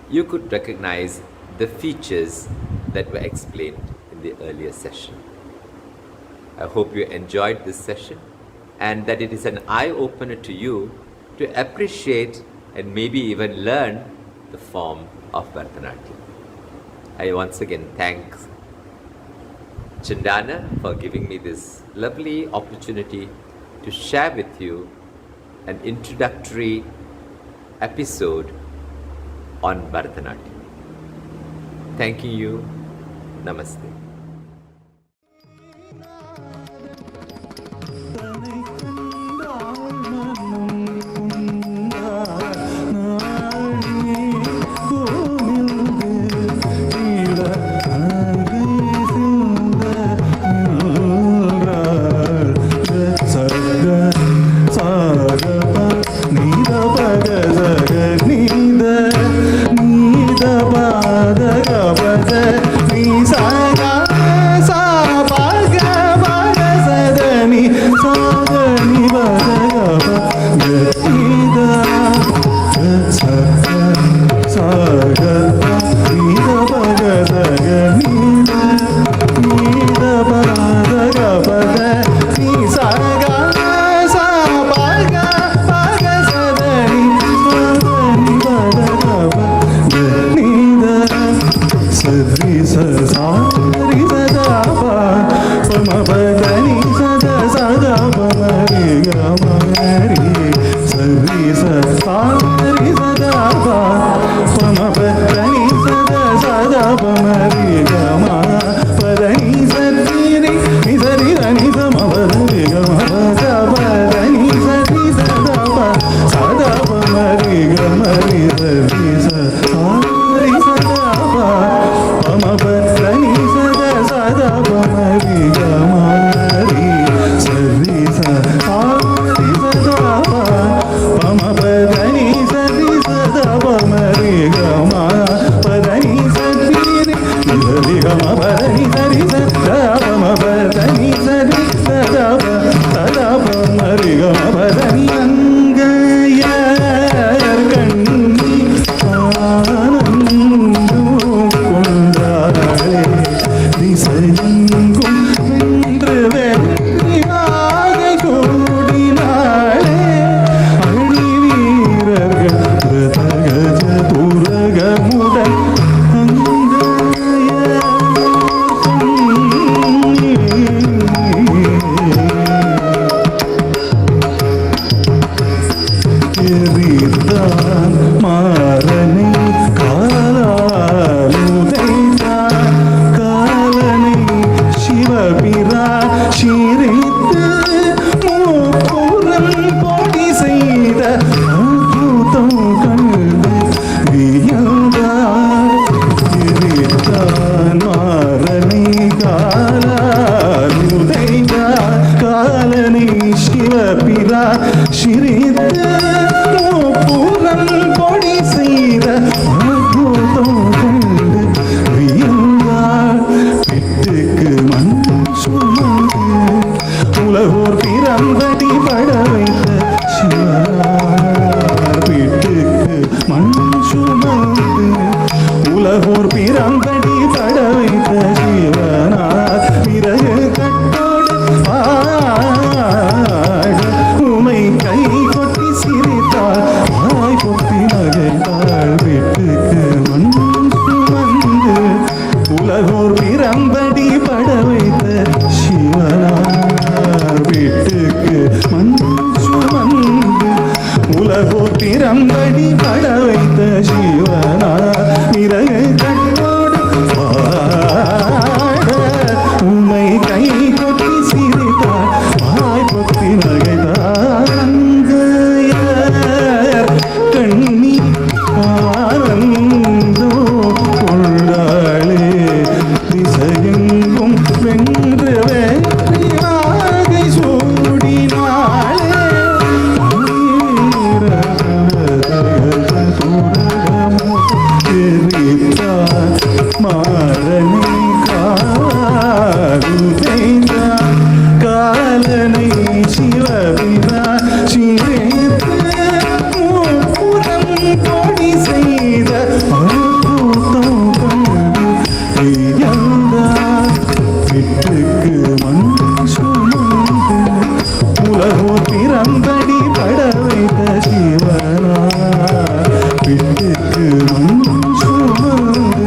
you could recognize the features that were explained in the earlier session. I hope you enjoyed this session and that it is an eye-opener to you to appreciate and maybe even learn the form of Bharatanatyam. I once again thank Chandana for giving me this lovely opportunity to share with you an introductory episode on Bharatanatyam. Thanking you. Namaste. Ni sa ga சிரித்து மூப்புறம் பொடி செய்த அற்புதம் கண்டு வியந்தார். சிரித்தான் மாறனை காலால் உதைந்தார். காலனை சிவபிரா சிரித்து மூப்புறம் பொடி செய்த அற்புதம் கண்டு வியந்தார். பெற்றுக்கு மண் சுமந்து உலகோர் பிரம்படி பட வைத்த சிவனார். வீட்டுக்கு மண் சுமந்து உலகோர் பிரம்படி பட வைத்த சிவனார். பிறகு கட்டோடு பாட உமை கை கொட்டி சிரித்தார். வாய் பொத்தி நகைத்தாள். வீட்டுக்கு மண் சுமந்து உலகோர் பிரம்படி பட வைத்த சிவனார். வீட்டுக்கு மண் சுமந்து உலகோர் பிரம்படி பட வைத்த சிவனார். பிறகு கட்டோடு பாட உமை கை கொட்டி சிரித்தார். வாய் பொத்தி நகைத்தார். அங்கையர் கண்ணி ஆனந்தோ கொண்டாளே திசையெங்கும் வென்று வெற்றியாகை சூடினாளே. மாறனை காலுதைந்தார். காலனை சிவபிரா சிரித்து மூப்புறம் பொடி செய்த அற்புதம் கண்டு வியந்தார். வீட்டுக்கு மண் சுமந்து உலகோர் பிரம்படி பட வைத்த சிவனார். வீட்டுக்கு மண் சுமந்து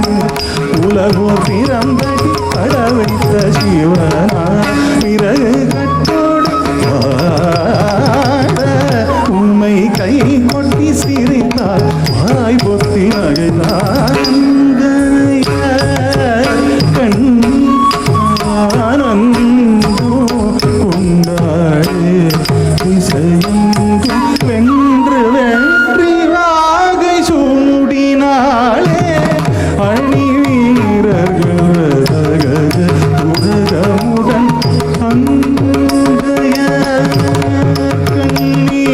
உலகோர் பிரம்படி பட வைத்த சிவனார். பிறகு கட்டோடு பாட உண்மை கை கொட்டி சிரித்தார். வாய் பொத்தி நகைத்தார். கண்ணி ஆனந்தோ கொண்டாடே திசையெங்கும் வென்று வெற்றி வாகை சூடினாளே. அணி வீரர்கள் உலகமுடன் அங்கைய கண்ணி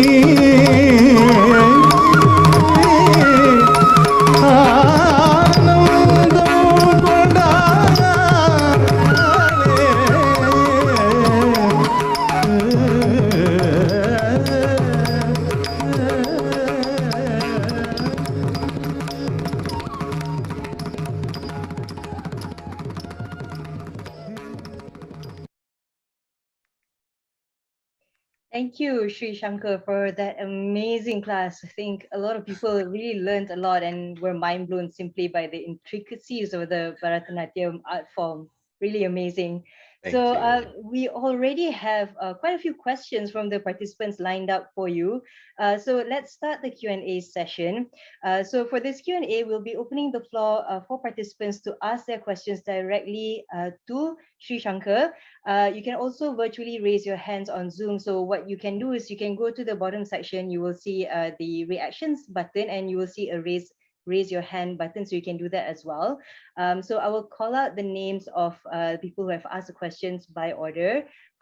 ஆனந்தம் Thank you, Sri Shankar, for that amazing class. I think a lot of people really learned a lot and were mind blown simply by the intricacies of the Bharatanatyam art form. Really amazing. Thank So you. we already have quite a few questions from the participants lined up for you. So let's start the Q&A session. So for this Q&A, we'll be opening the floor for participants to ask their questions directly to Sri Shankar. You can also virtually raise your hands on Zoom. So what you can do is you can go to the bottom section, you will see the reactions button, and you will see a raise your hand button, so you can do that as well. So I will call out the names of people who have asked the questions by order.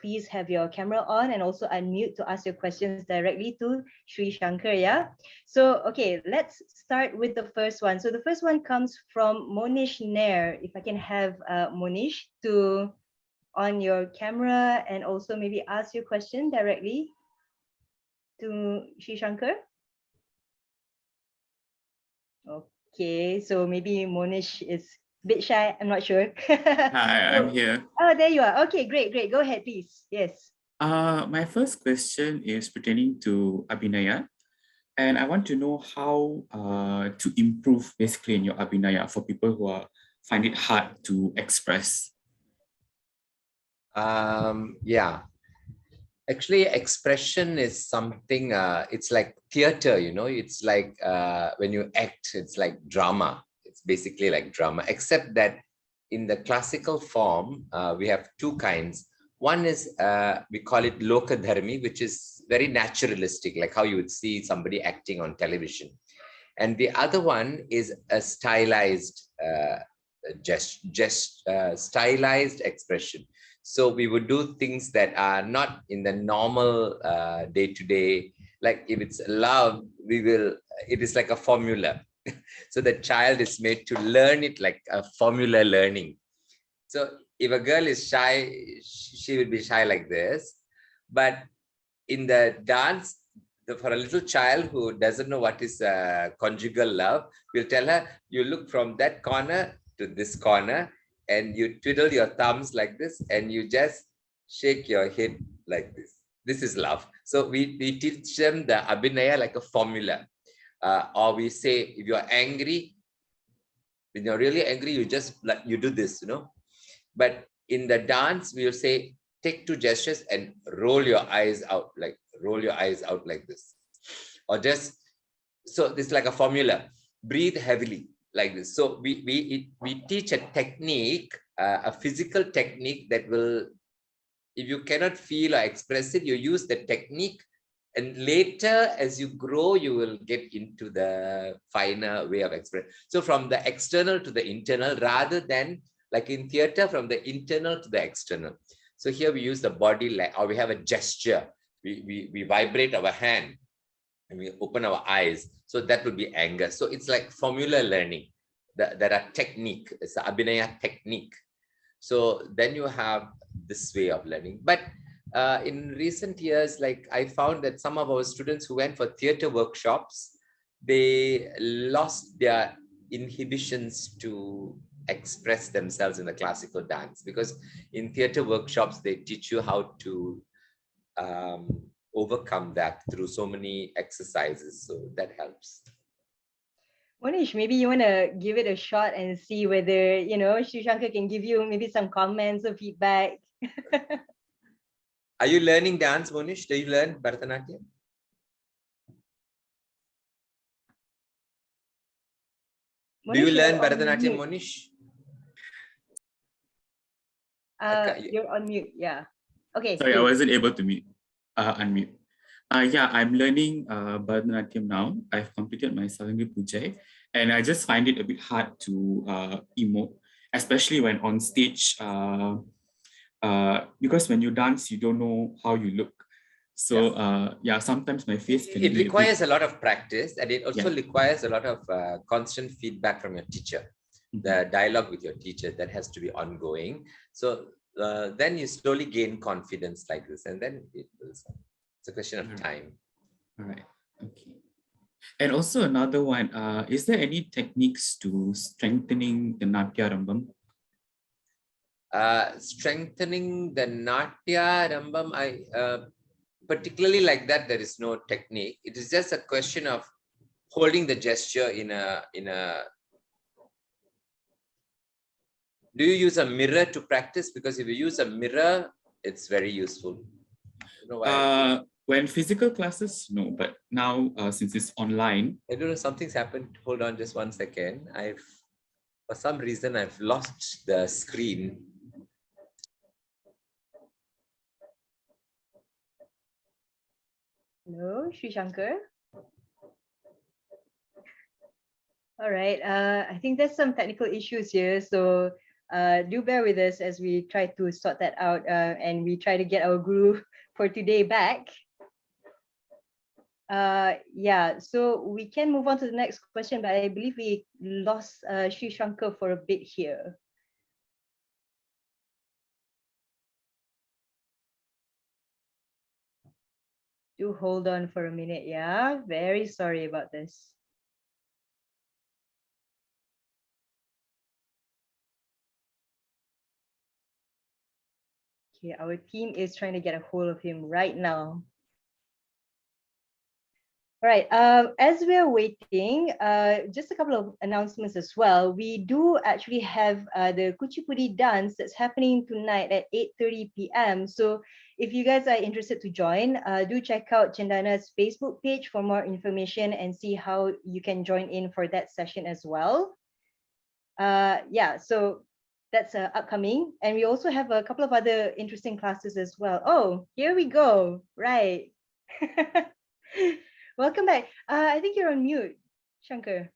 Please have your camera on and also unmute to ask your questions directly to Sri Shankar. Yeah. So okay, let's start with the first one. So the first one comes from Monish Nair. If I can have Monish to on your camera and also maybe ask your question directly to Sri Shankar. Okay, so maybe Monish is a bit shy. I'm not sure. Hi, I'm here. Oh, there you are. Okay, great. Go ahead, please. Yes. My first question is pertaining to Abhinaya, and I want to know how to improve basically in your Abhinaya for people who find it hard to express. Yeah. Actually, expression is something, it's like theater, you know, it's like when you act, it's like drama. It's basically like drama, except that in the classical form, we have two kinds. One is, we call it lokadharmi, which is very naturalistic, like how you would see somebody acting on television. And the other one is a stylized stylized expression. So we would do things that are not in the normal day-to-day. Like if it's love, it is like a formula. So the child is made to learn it like a formula learning. So if a girl is shy, she will be shy like this. But in the dance, for a little child who doesn't know what is conjugal love, we'll tell her, you look from that corner to this corner and you twiddle your thumbs like this and you just shake your head like this. This is love. So we teach them the abhinaya like a formula. Or we say, if you're angry, when you're really angry, you just like you do this, But in the dance, we'll say, take 2 gestures and roll your eyes out like this. Or just, so this is like a formula. Breathe heavily like this. So we teach a technique, a physical technique that will, if you cannot feel or express it, you use the technique. And later, as you grow, you will get into the finer way of expression. So from the external to the internal, rather than like in theater, from the internal to the external. So here we use the body, or we have a gesture. We vibrate our hand and we open our eyes. So that would be anger. So it's like formula learning. There are technique. It's an abhinaya technique. So then you have this way of learning. But in recent years, like I found that some of our students who went for theater workshops, they lost their inhibitions to express themselves in the classical dance, because in theater workshops, they teach you how to overcome that through so many exercises. So that helps. Monish, maybe you want to give it a shot and see whether, Shankar can give you maybe some comments or feedback. Are you learning dance, Monish? Do you learn Bharatanatyam? Do you learn Bharatanatyam, Monish? You're on mute, yeah. Okay. Sorry, please. I wasn't able to unmute. Yeah, I'm learning Bharatanatyam now. I've completed my Salangi Pujai, and I just find it a bit hard to emote, especially when on stage, because when you dance, you don't know how you look. So yeah, sometimes my face can It requires a lot of practice, and it also requires a lot of constant feedback from your teacher. The dialogue with your teacher, that has to be ongoing. So then you slowly gain confidence like this, and then it's a question of time. All right. Okay. And also another one, is there any techniques to strengthening the Natya Rambam? Strengthening the Natya Rambam, particularly like that, there is no technique. It is just a question of holding the gesture in a. Do you use a mirror to practice? Because if you use a mirror, it's very useful. You know why? When physical classes, no, but now since it's online. I don't know, something's happened. Hold on just 1 second. For some reason, I've lost the screen. Hello, Sri Shankar. All right, I think there's some technical issues here, so do bear with us as we try to sort that out and we try to get our guru for today back. Yeah, so we can move on to the next question, but I believe we lost Sri Shankar for a bit here. Do hold on for a minute, yeah? Very sorry about this. Okay, our team is trying to get a hold of him right now. All right, as we're waiting, just a couple of announcements as well. We do actually have the Kuchipudi dance that's happening tonight at 8:30 p.m. So if you guys are interested to join, do check out Cendana's Facebook page for more information and see how you can join in for that session as well. Yeah, so That's upcoming. And we also have a couple of other interesting classes as well. Oh, here we go. Right. Welcome back. I think you're on mute, Shankar.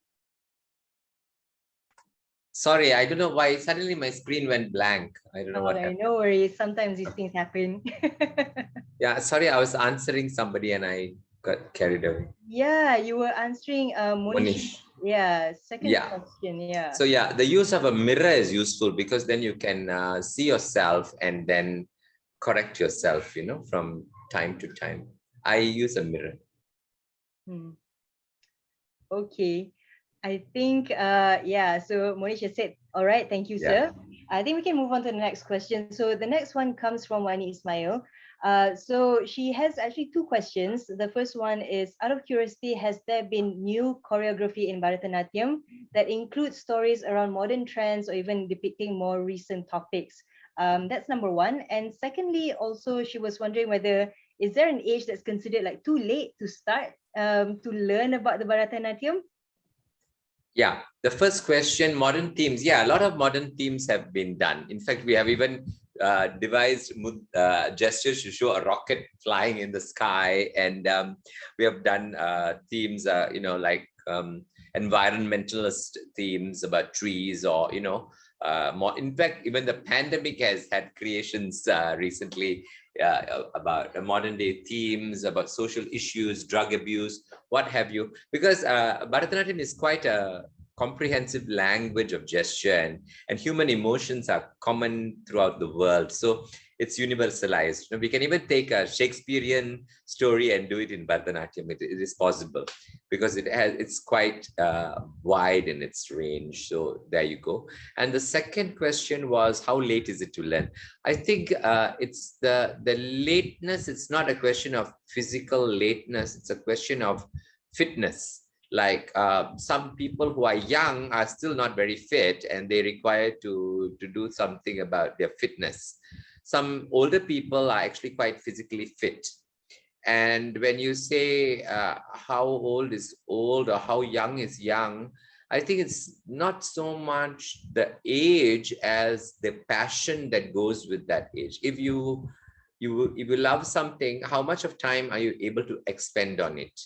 Sorry, I don't know why suddenly my screen went blank. I don't know what Okay, happened. no worries. Sometimes these things happen. Yeah, sorry, I was answering somebody and I got carried away. Yeah, you were answering Monish. Monish. Yeah, second Yeah. question. Yeah. So yeah, the use of a mirror is useful because then you can see yourself and then correct yourself, from time to time. I use a mirror. Okay. I think, yeah, so Monish has said, all right, thank you, Yeah. sir. I think we can move on to the next question. So the next one comes from Wani Ismail. So she has actually two questions. The first one is, out of curiosity, has there been new choreography in Bharatanatyam that includes stories around modern trends or even depicting more recent topics? That's number one. And secondly, also, she was wondering whether, is there an age that's considered like too late to start to learn about the Bharatanatyam? Yeah, the first question, modern themes. Yeah, a lot of modern themes have been done. In fact, we have even devised gestures to show a rocket flying in the sky. And we have done themes, like environmentalist themes about trees or, more. In fact, even the pandemic has had creations recently about modern day themes, about social issues, drug abuse, what have you, because Bharatanatyam is quite a comprehensive language of gesture, and human emotions are common throughout the world. So it's universalized. We can even take a Shakespearean story and do it in Bharatanatyam. It is possible because it's quite wide in its range. So there you go. And the second question was, how late is it to learn? I think it's the lateness. It's not a question of physical lateness. It's a question of fitness. Like some people who are young are still not very fit and they require to do something about their fitness. Some older people are actually quite physically fit. And when you say how old is old or how young is young, I think it's not so much the age as the passion that goes with that age. If you love something, how much of time are you able to expend on it?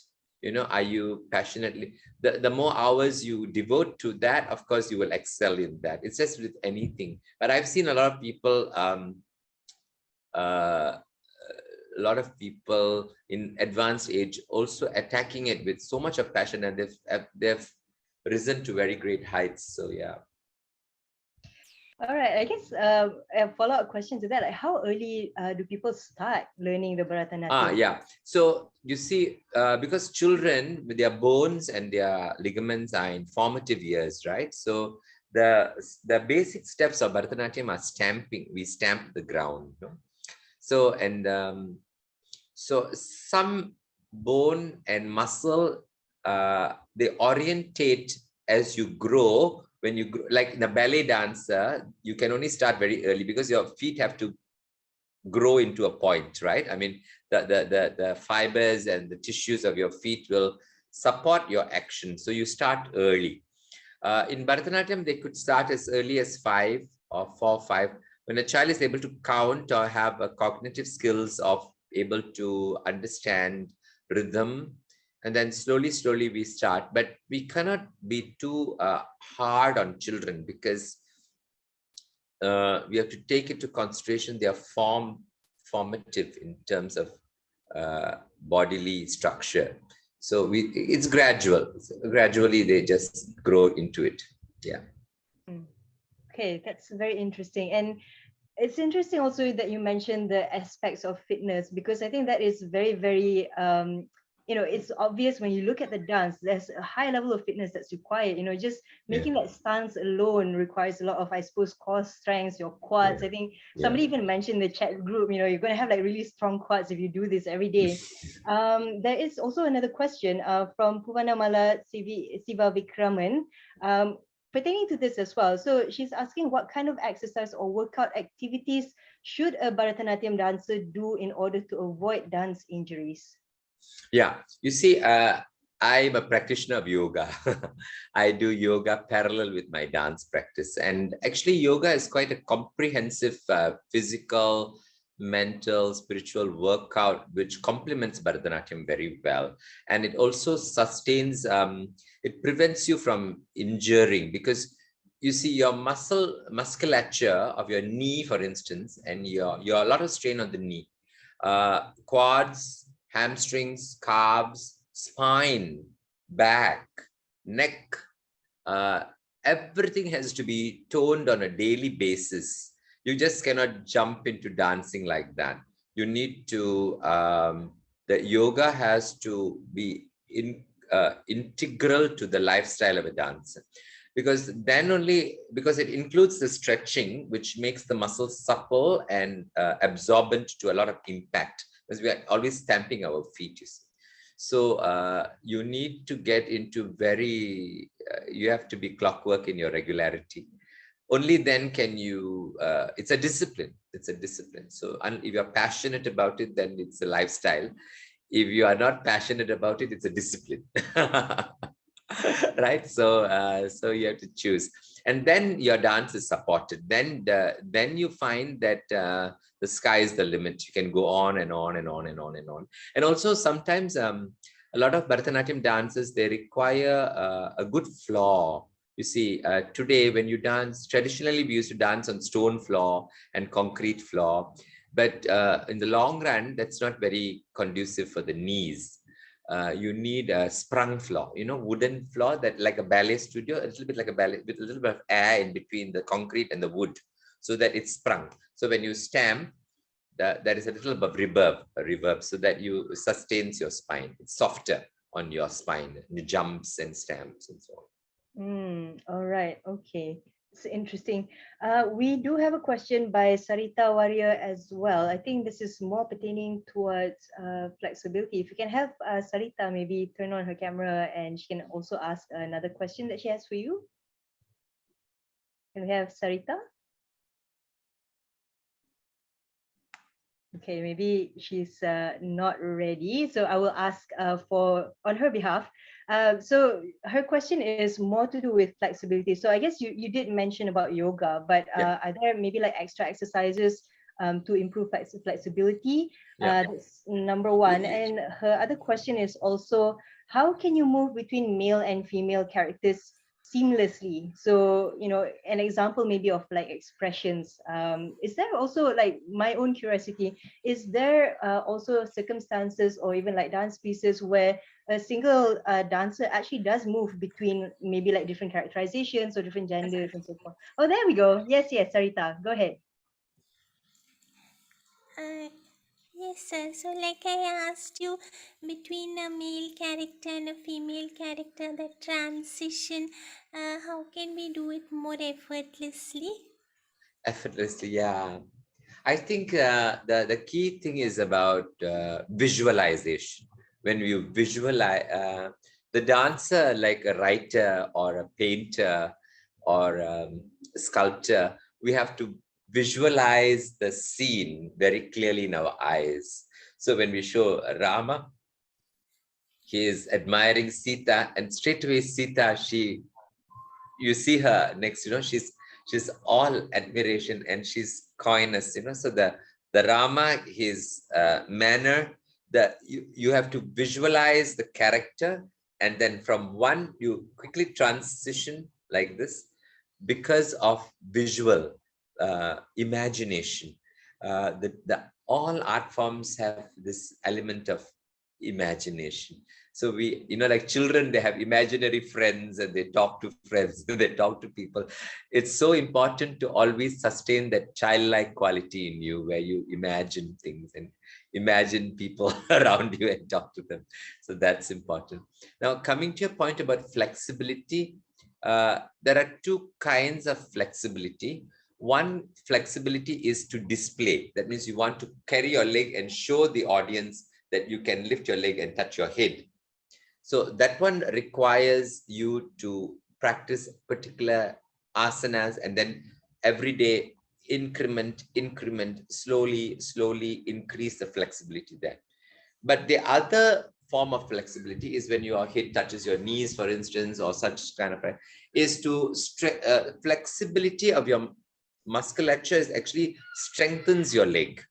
Are you passionately, the more hours you devote to that, of course, you will excel in that. It's just with anything. But I've seen a lot of people, in advanced age also attacking it with so much of passion, and they've risen to very great heights. So yeah. All right, I guess a follow-up question to that, like how early do people start learning the Bharatanatyam? Yeah. So you see, because children, with their bones and their ligaments are in formative years, right? So the basic steps of Bharatanatyam are stamping. We stamp the ground. So, and so some bone and muscle, they orientate as you grow. When you grow, like in a ballet dancer, you can only start very early because your feet have to grow into a point, right? I mean, the fibers and the tissues of your feet will support your action. So you start early. In Bharatanatyam, they could start as early as 5 or 4, 5. When a child is able to count or have a cognitive skills of able to understand rhythm, and then slowly we start. But we cannot be too hard on children because we have to take into consideration their formative in terms of bodily structure. So it's gradual. Gradually, they just grow into it. Yeah. Okay, that's very interesting. And it's interesting also that you mentioned the aspects of fitness, because I think that is very, very, it's obvious when you look at the dance, there's a high level of fitness that's required. Just making that stance alone requires a lot of, I suppose, core strength, your quads. I think somebody even mentioned in the chat group, you're going to have like really strong quads if you do this every day. There is also another question from Puvanamala Siva Vikraman. Pertaining to this as well. So she's asking what kind of exercise or workout activities should a Bharatanatyam dancer do in order to avoid dance injuries? Yeah, you see, I'm a practitioner of yoga. I do yoga parallel with my dance practice. And actually, yoga is quite a comprehensive physical, mental, spiritual workout, which complements Bharatanatyam very well. And it also sustains, it prevents you from injuring, because you see your musculature of your knee, for instance, and your a lot of strain on the knee, quads, hamstrings, calves, spine, back, neck, everything has to be toned on a daily basis. You just cannot jump into dancing like that. You need to, the yoga has to be integral to the lifestyle of a dancer. Because then only, because it includes the stretching, which makes the muscles supple and absorbent to a lot of impact, because we are always stamping our feet, you see. So you need to get into you have to be clockwork in your regularity. Only then can you, it's a discipline. It's a discipline. So if you're passionate about it, then it's a lifestyle. If you are not passionate about it, it's a discipline. Right? So you have to choose. And then your dance is supported. Then you find that the sky is the limit. You can go on and on and on and on and on. And also sometimes a lot of Bharatanatyam dances, they require a good floor. You see, today when you dance, traditionally we used to dance on stone floor and concrete floor. But in the long run, that's not very conducive for the knees. You need a sprung floor, wooden floor, that like a ballet studio, a little bit like a ballet, with a little bit of air in between the concrete and the wood, so that it's sprung. So when you stamp, there is a little bit of reverb, so that you sustains your spine. It's softer on your spine, the jumps and stamps and so on. All right. Okay. It's interesting. We do have a question by Sarita Warrior as well. I think this is more pertaining towards flexibility. If you can have Sarita maybe turn on her camera, and she can also ask another question that she has for you. Can we have Sarita? Okay, maybe she's not ready. So I will ask on her behalf. So her question is more to do with flexibility. So I guess you did mention about yoga, but are there maybe like extra exercises to improve flexibility? That's number one. And her other question is also, how can you move between male and female characters seamlessly? So, an example maybe of like expressions. Is there also, like, my own curiosity, is there also circumstances or even like dance pieces where a single dancer actually does move between maybe like different characterizations or different genders and so forth? Oh, there we go. Yes, Sarita, go ahead. Yes, sir. So, like I asked you, between a male character and a female character, the transition, how can we do it more effortlessly? Effortlessly, yeah. I think the key thing is about visualization. When you visualize, the dancer, like a writer or a painter or a sculptor, we have to visualize the scene very clearly in our eyes. So when we show Rama, he is admiring Sita, and straight away Sita, you see her next, she's all admiration and she's coyness, so the Rama, his manner, you have to visualize the character, and then from one you quickly transition like this because of visual imagination. All art forms have this element of imagination. So we, like children, they have imaginary friends and they talk to friends, they talk to people. It's so important to always sustain that childlike quality in you, where you imagine things and imagine people around you and talk to them. So that's important. Now, coming to your point about flexibility, there are two kinds of flexibility. One flexibility is to display. That means you want to carry your leg and show the audience that you can lift your leg and touch your head. So that one requires you to practice particular asanas, and then every day increment, slowly increase the flexibility there. But the other form of flexibility is when your head touches your knees, for instance, or such kind of, is to flexibility of your musculature is actually strengthens your leg.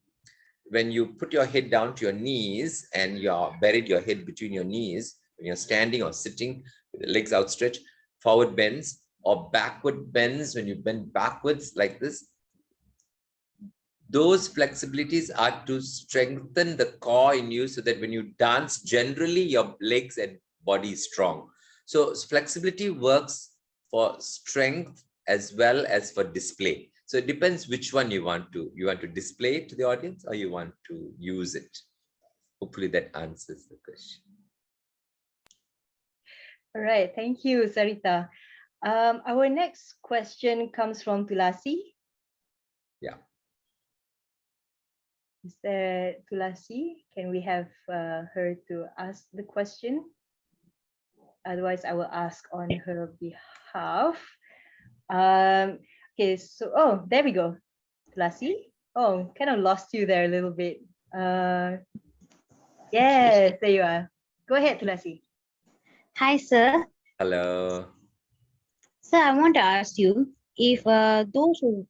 When you put your head down to your knees and you're buried your head between your knees, when you're standing or sitting with the legs outstretched, forward bends or backward bends, when you bend backwards like this, those flexibilities are to strengthen the core in you so that when you dance, generally your legs and body is strong. So flexibility works for strength as well as for display. So it depends which one you want to. You want to display it to the audience or you want to use it. Hopefully that answers the question. All right, thank you, Sarita. Our next question comes from Tulasi. Yeah. Is there Tulasi? Can we have her to ask the question? Otherwise, I will ask on her behalf. Okay, so, oh, there we go. Tulasi? Oh, kind of lost you there a little bit. Yes, there you are. Go ahead, Tulasi. Hi, sir. Hello. Sir, I want to ask you if those who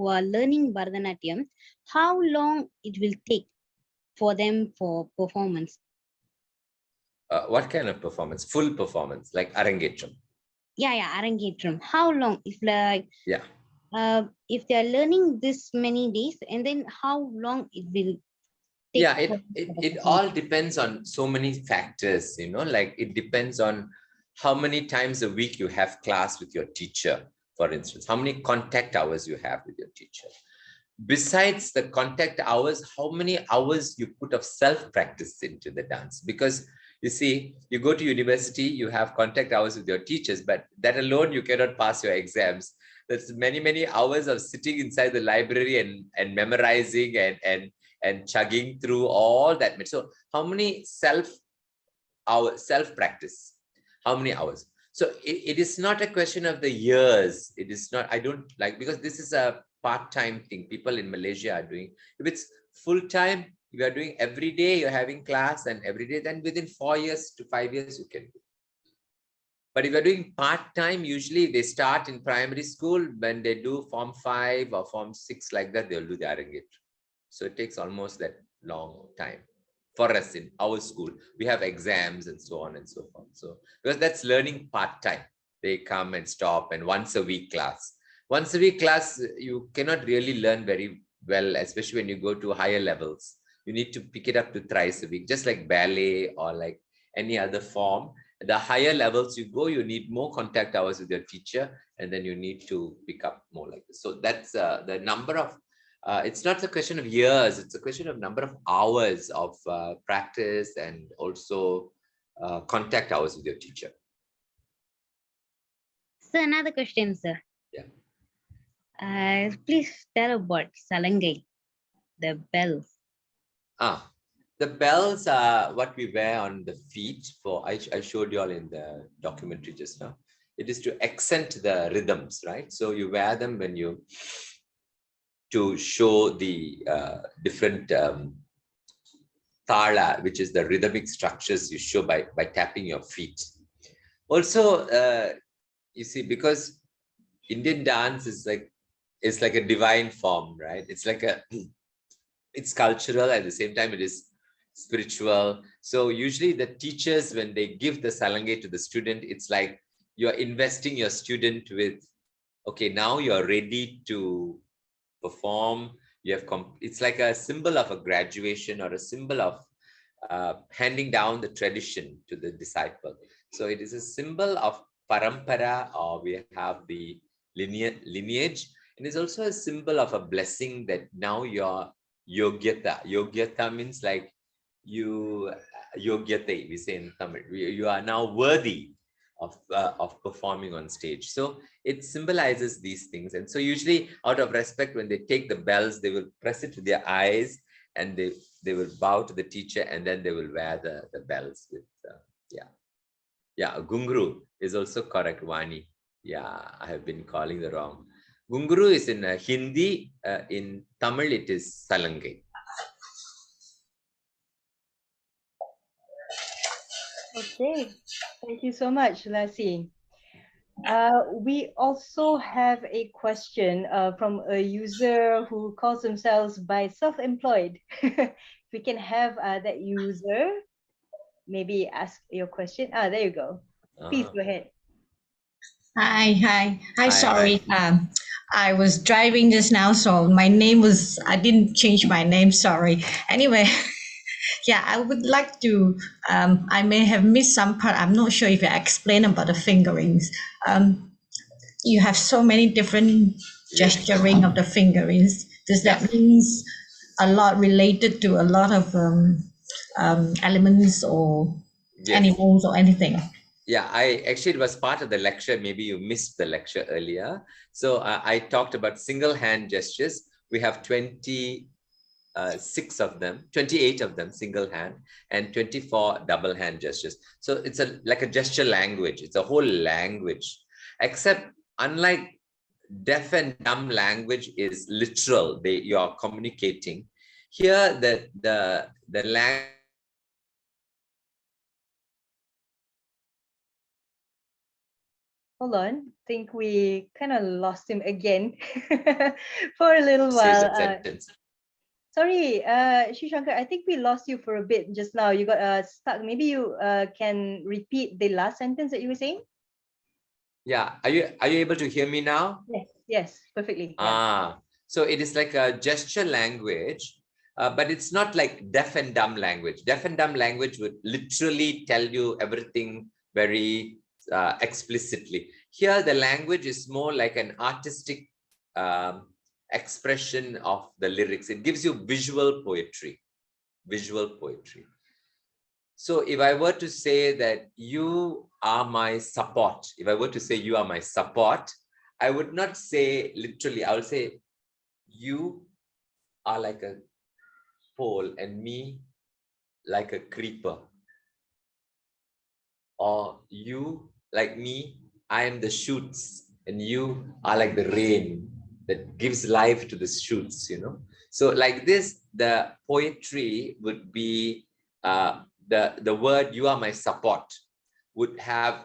are learning Bharatanatyam, how long it will take for them for performance? What kind of performance? Full performance, like Arangetram? Yeah, Arangetram. How long? If like Yeah. if they are learning this many days, and then how long it will take? Yeah, it all depends on so many factors, like it depends on how many times a week you have class with your teacher, for instance, how many contact hours you have with your teacher. Besides the contact hours, how many hours you put of self-practice into the dance? Because you see, you go to university, you have contact hours with your teachers, but that alone, you cannot pass your exams. There's many hours of sitting inside the library and memorizing and chugging through all that. So how many self-practice? How many hours? So it is not a question of the years. It is not, I don't like, because this is a part-time thing people in Malaysia are doing. If it's full-time, you are doing every day, you're having class and every day, then within 4 years to 5 years, you can do. But if you're doing part-time, usually they start in primary school. When they do form 5 or form 6 like that, they'll do the Arangetram. So it takes almost that long time. For us in our school, we have exams and so on and so forth. So because that's learning part-time, they come and stop and once a week class. Once a week class, you cannot really learn very well, especially when you go to higher levels. You need to pick it up to thrice a week, just like ballet or like any other form. The higher levels you go, you need more contact hours with your teacher, and then you need to pick up more like this. So that's the number of, it's not a question of years, it's a question of number of hours of practice and also contact hours with your teacher. So another question, sir. Yeah. Please tell about Salangai, the bells. The bells are what we wear on the feet. I showed you all in the documentary just now. It is to accent the rhythms, right? So you wear them when you, to show the different thala, which is the rhythmic structures you show by tapping your feet. Also, you see, because Indian dance is like, it's like a divine form, right? It's like it's cultural, at the same time it is spiritual. So usually the teachers, when they give the salangai to the student, it's like you're investing your student with, okay, now you're ready to perform. You have it's like a symbol of a graduation or a symbol of handing down the tradition to the disciple. So it is a symbol of parampara, or we have the lineage, and it's also a symbol of a blessing that now you're yogyata. Yogyata means like you, yogyate, we say in Tamil, you are now worthy of performing on stage. So it symbolizes these things. And so usually out of respect, when they take the bells, they will press it to their eyes and they will bow to the teacher, and then they will wear the bells with, Gunguru is also correct, Vani. Yeah, I have been calling the wrong. Gunguru is in Hindi, in Tamil it is Salangai. Okay, thank you so much, Lassie. We also have a question from a user who calls themselves by self-employed. We can have that user maybe ask your question. There you go. Please Ah. go ahead. Hi. Hi, Sorry. hi. I was driving just now, so my name was, I didn't change my name. Sorry. Anyway, yeah, I would like to, I may have missed some part. I'm not sure if you explained about the fingerings. You have so many different Yes. gesturing of the fingerings. Does Yeah. that means a lot related to a lot of elements or Yes. animals or anything? Yeah, it was part of the lecture. Maybe you missed the lecture earlier. So I talked about single hand gestures. We have 28 of them single hand, and 24 double hand gestures. So it's like a gesture language. It's a whole language, except unlike deaf and dumb language is literal. You are communicating. Here, the language. Hold on. Think we kind of lost him again for a little Says while. a sentence. Sorry, Shankar, I think we lost you for a bit just now. You got stuck. Maybe you can repeat the last sentence that you were saying? Yeah. Are you able to hear me now? Yes, perfectly. Yeah. So it is like a gesture language, but it's not like deaf and dumb language. Deaf and dumb language would literally tell you everything very explicitly. Here, the language is more like an artistic expression of the lyrics. It gives you visual poetry. So if I were to say that you are my support, I would not say literally, I would say you are like a pole and me like a creeper. Or you, like me, I am the shoots and you are like the rain that gives life to the shoots, So like this, the poetry would be the word you are my support would have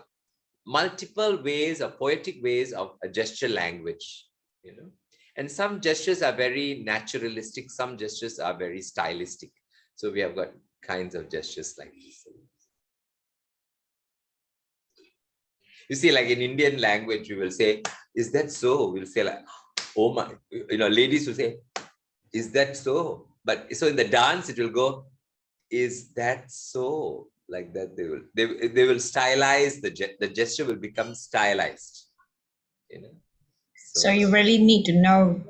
multiple ways or poetic ways of a gesture language, And some gestures are very naturalistic, some gestures are very stylistic. So we have got kinds of gestures like this. You see, like in Indian language, we will say, is that so? We'll say like, oh my, ladies will say, is that so? But so in the dance, it will go, is that so? Like that they will stylize the gesture will become stylized, So you really need to know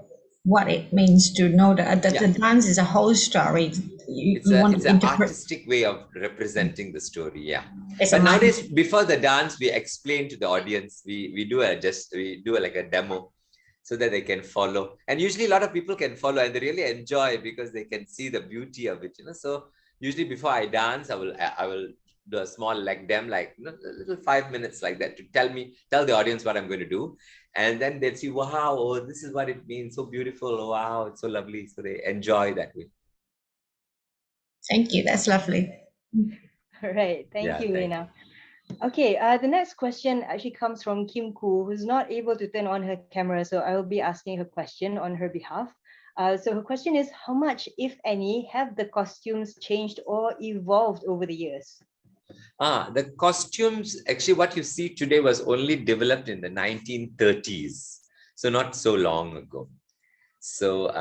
what it means to know that the dance is a whole story. It's You want an to interpret. artistic way of representing the story. Yeah. It's But a nowadays, before the dance, we explain to the audience. We do like a demo so that they can follow. And usually a lot of people can follow and they really enjoy because they can see the beauty of it. So usually before I dance, I will do a small leg dem, like a little 5 minutes like that to tell the audience what I'm going to do. And then they'll see, wow, oh, this is what it means. So beautiful. Wow, it's so lovely. So they enjoy that way. Thank you. That's lovely. All right. Thank you, thank Lena. Okay, the next question actually comes from Kim Koo, who's not able to turn on her camera, so I will be asking her question on her behalf. So her question is, how much, if any, have the costumes changed or evolved over the years? The costumes, actually what you see today was only developed in the 1930s, so not so long ago. So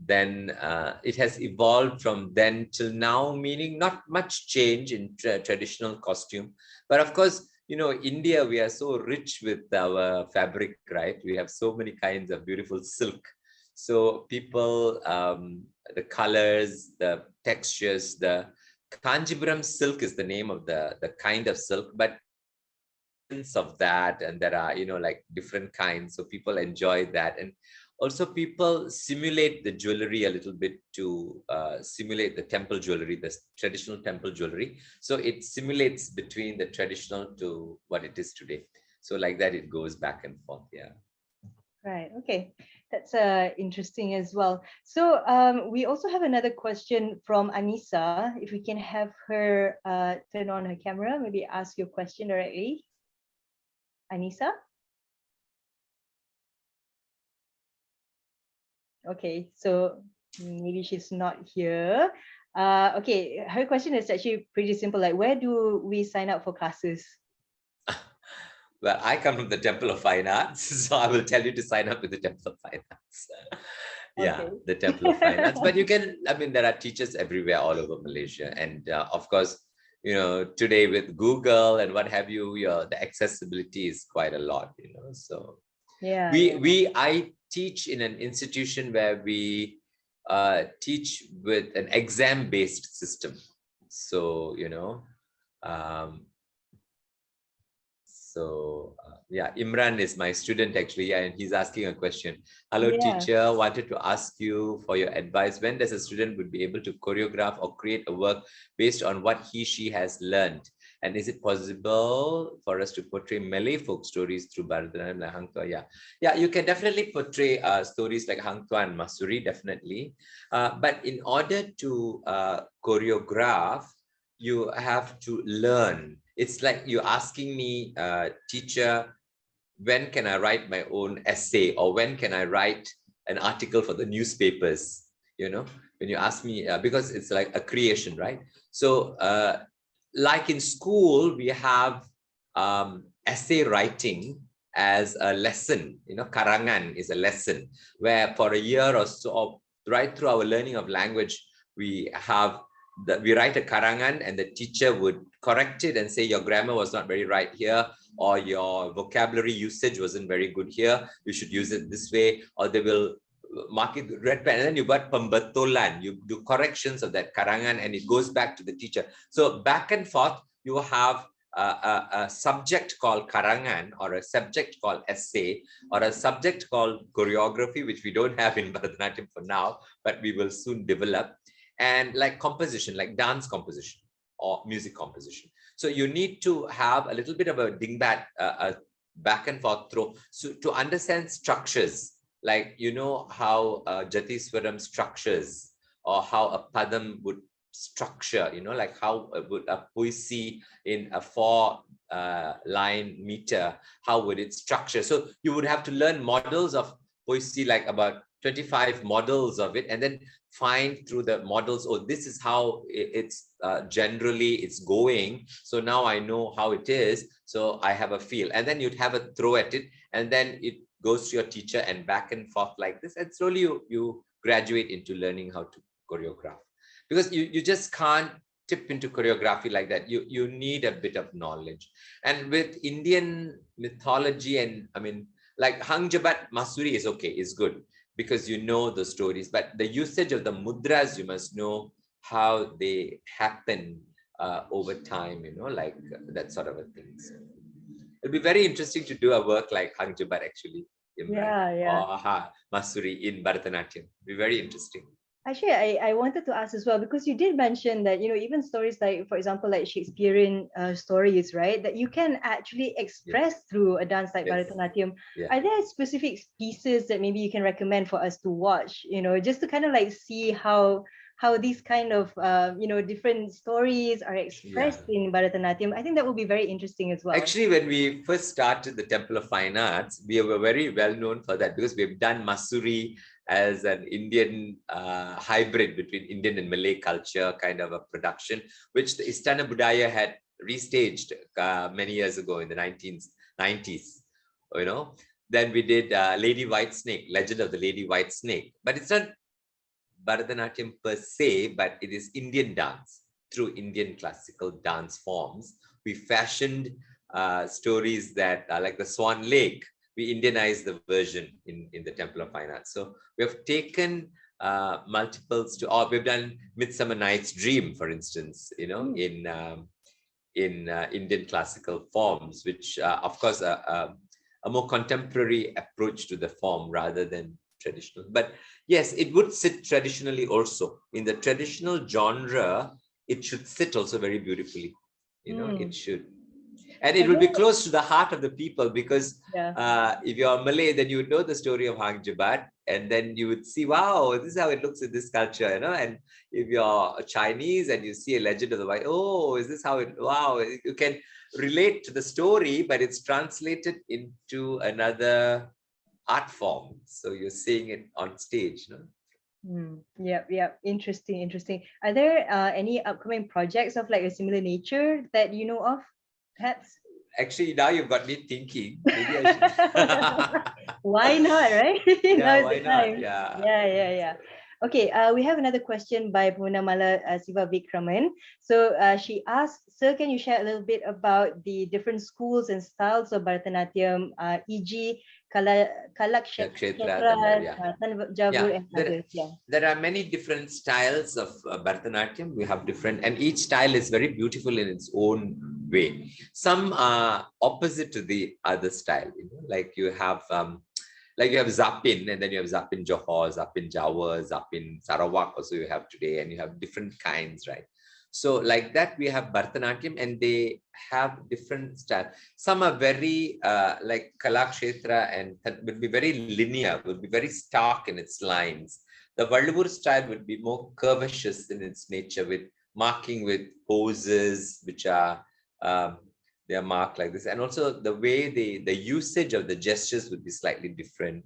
then it has evolved from then till now, meaning not much change in traditional costume. But of course, India, we are so rich with our fabric, right? We have so many kinds of beautiful silk. So people, the colors, the textures, the Kanjipuram silk is the name of the kind of silk, but of that, and there are like different kinds, so people enjoy that. And also people simulate the jewelry a little bit to simulate the temple jewelry, the traditional temple jewelry, so it simulates between the traditional to what it is today. So like that it goes back and forth. Yeah. Right. Okay. That's interesting as well. So we also have another question from Anissa. If we can have her turn on her camera, maybe ask your question directly. Anissa? Okay, so maybe she's not here. Okay, her question is actually pretty simple. Like, where do we sign up for classes? Well, I come from the Temple of Fine Arts, so I will tell you to sign up with the Temple of Fine Arts. Yeah, Okay. the Temple of Fine Arts. But you can, I mean, there are teachers everywhere all over Malaysia. And of course, you know, today with Google and what have you, the accessibility is quite a lot, you know. So Yeah. I teach in an institution where we teach with an exam-based system. So, you know, yeah, Imran is my student actually, and he's asking a question. Hello, Yeah. teacher, wanted to ask you for your advice. When does a student would be able to choreograph or create a work based on what she has learned? And is it possible for us to portray Malay folk stories through Bharata and Hang Tuah? Yeah, you can definitely portray stories like Hang Tuah and Masuri, definitely. But in order to choreograph, you have to learn. It's like you're asking me, teacher, when can I write my own essay, or when can I write an article for the newspapers? You know, when you ask me, because it's like a creation, right? So like in school, we have essay writing as a lesson. You know, karangan is a lesson where for a year or so, right through our learning of language, we write a karangan, and the teacher would correct it and say your grammar was not very right here, or your vocabulary usage wasn't very good here, you should use it this way, or they will mark it with red pen, and then you got pembetulan, you do corrections of that karangan, and it goes back to the teacher. So back and forth, you have a subject called karangan, or a subject called essay, or a subject called choreography, which we don't have in Bharatanatyam for now, but we will soon develop. And like composition, like dance composition or music composition. So you need to have a little bit of a dingbat, a back and forth throw, so to understand structures, like, you know, how Jatiswaram structures, or how a padam would structure, you know, like how would a poesy in a 4-line meter, how would it structure? So you would have to learn models of poesy, like about 25 models of it, and then find through the models, oh, this is how it's generally it's going. So now I know how it is. So I have a feel, and then you'd have a throw at it, and then it goes to your teacher and back and forth like this. And slowly you graduate into learning how to choreograph, because you just can't tip into choreography like that. You need a bit of knowledge. And with Indian mythology, and I mean, like Hang Jabat Masuri is okay, is good, because you know the stories, but the usage of the mudras, you must know how they happen over time, you know, like that sort of a thing. So it'll be very interesting to do a work like Hang Jabat actually, Imran, or Masuri in Bharatanatyam. It'll be very interesting. Actually, I wanted to ask as well, because you did mention that, you know, even stories like, for example, like Shakespearean stories, right, that you can actually express through a dance like Bharatanatyam. Are there specific pieces that maybe you can recommend for us to watch, you know, just to kind of like see how these kind of, you know, different stories are expressed in Bharatanatyam? I think that would be very interesting as well. Actually, when we first started the Temple of Fine Arts, we were very well known for that, because we've done Masuri as an Indian hybrid between Indian and Malay culture kind of a production, which the Istana Budaya had restaged many years ago in the 1990s, you know. Then we did Lady White Snake, Legend of the Lady White Snake. But it's not Bharatanatyam per se, but it is Indian dance through Indian classical dance forms. We fashioned stories that are like the Swan Lake. We Indianized the version in the Temple of Fine Arts. So we have taken multiples to, or we've done Midsummer Night's Dream, for instance, you know, in Indian classical forms, which of course a more contemporary approach to the form rather than traditional. But yes, it would sit traditionally also. In the traditional genre, it should sit also very beautifully. You know, it should. And it will be close to the heart of the people because if you're Malay, then you would know the story of Hang Jebat, and then you would see, wow, this is how it looks in this culture, you know. And if you're Chinese and you see a legend of the White, oh, is this how it? Wow, you can relate to the story, but it's translated into another art form. So you're seeing it on stage, you know. Yeah. Interesting. Are there any upcoming projects of like a similar nature that you know of, perhaps? Actually, now you've got me thinking. Maybe I should. Why not, right? Yeah, why not? Yeah. Yeah. Okay, we have another question by Punamala Siva Vikraman. So she asked, Sir, can you share a little bit about the different schools and styles of Bharatanatyam, e.g. Kalakshetra, Tanjavur, and others? There are many different styles of Bharatanatyam. We have different, and each style is very beautiful in its own way. Some are opposite to the other style, you know, like you have Zapin, and then you have Zapin Johor, Zapin Jawa, Zapin Sarawak also you have today, and you have different kinds, right? So like that, we have Bharatanatyam, and they have different style. Some are very like Kalakshetra, and would be very linear, would be very stark in its lines. The Valluvur style would be more curvaceous in its nature, with marking with poses, which are they are marked like this, and also the way the usage of the gestures would be slightly different.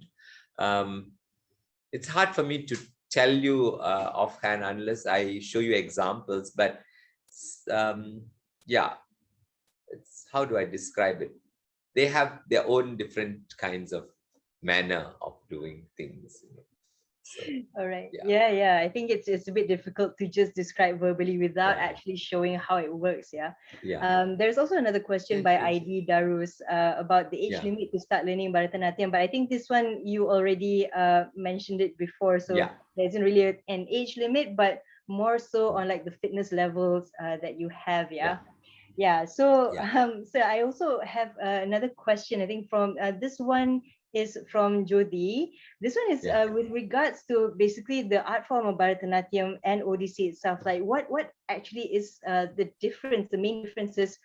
It's hard for me to tell you offhand unless I show you examples, but yeah, it's, how do I describe it? They have their own different kinds of manner of doing things, you know. So, all right. Yeah. I think it's a bit difficult to just describe verbally without actually showing how it works. There's also another question by ID Darus about the age limit to start learning Bharatanatyam, but I think this one you already mentioned it before, so there isn't really an age limit, but more so on like the fitness levels that you have. So I also have another question, I think from this one is from Jodi. This one is with regards to basically the art form of Bharatanatyam and Odissi itself. Like what actually is the difference, the main differences,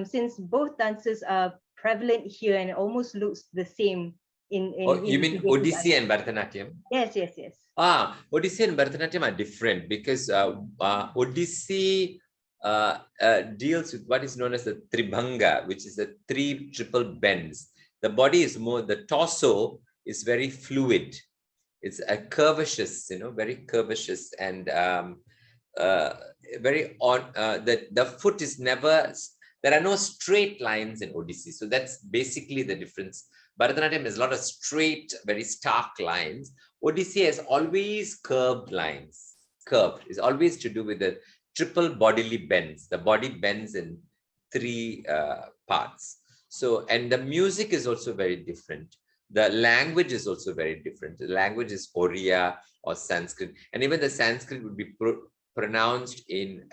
since both dances are prevalent here and it almost looks the same in you mean Odissi and Bharatanatyam? Yes. Odissi and Bharatanatyam are different because Odissi deals with what is known as the Tribhanga, which is the three triple bends. The body is more, the torso is very fluid. It's a curvaceous, you know, very curvaceous, and very on, the foot is never, there are no straight lines in Odissi. So that's basically the difference. Bharatanatyam has a lot of straight, very stark lines. Odissi has always curved lines. Curved is always to do with the triple bodily bends. The body bends in three parts. So, and the music is also very different. The language is also very different. The language is Oriya or Sanskrit. And even the Sanskrit would be pronounced in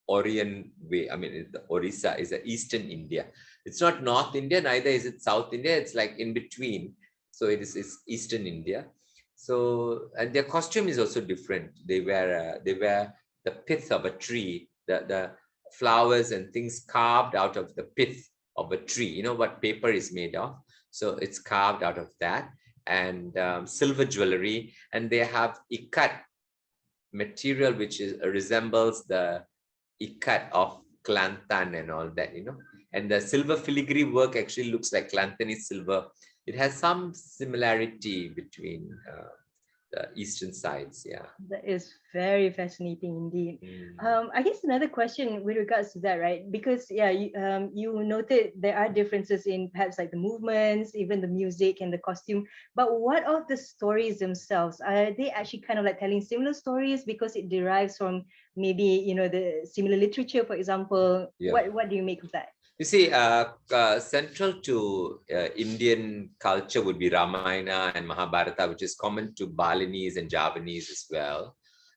Orient way. I mean, the Orissa is Eastern India. It's not North India, neither is it South India. It's like in between. So it's Eastern India. So, and their costume is also different. They wear the pith of a tree, the flowers and things carved out of the pith of a tree. You know what paper is made of? So it's carved out of that, and silver jewelry, and they have ikat material which resembles the ikat of Kelantan and all that, you know. And the silver filigree work actually looks like Kelantani silver. It has some similarity between the eastern sides. That is very fascinating indeed. I guess another question with regards to that, right? Because you noted there are differences in perhaps like the movements, even the music and the costume, but what of the stories themselves? Are they actually kind of like telling similar stories because it derives from maybe, you know, the similar literature, for example? What do you make of that? You see, central to Indian culture would be Ramayana and Mahabharata, which is common to Balinese and Javanese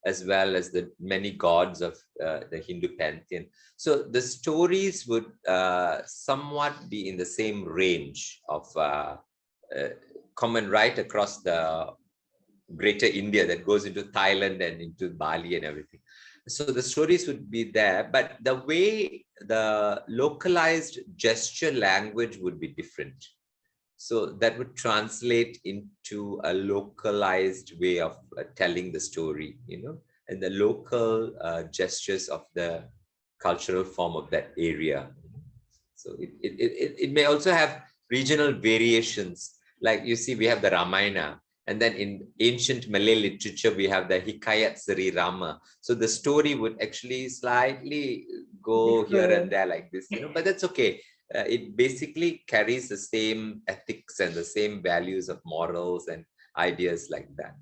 as well as the many gods of the Hindu pantheon. So the stories would somewhat be in the same range of common right across the greater India that goes into Thailand and into Bali and everything. So the stories would be there, but the way the localized gesture language would be different. So that would translate into a localized way of telling the story, and the local gestures of the cultural form of that area. So it may also have regional variations. Like you see, we have the Ramayana, and then in ancient Malay literature, we have the Hikayat Sri Rama. So the story would actually slightly go here and there like this, but that's okay. It basically carries the same ethics and the same values of morals and ideas like that.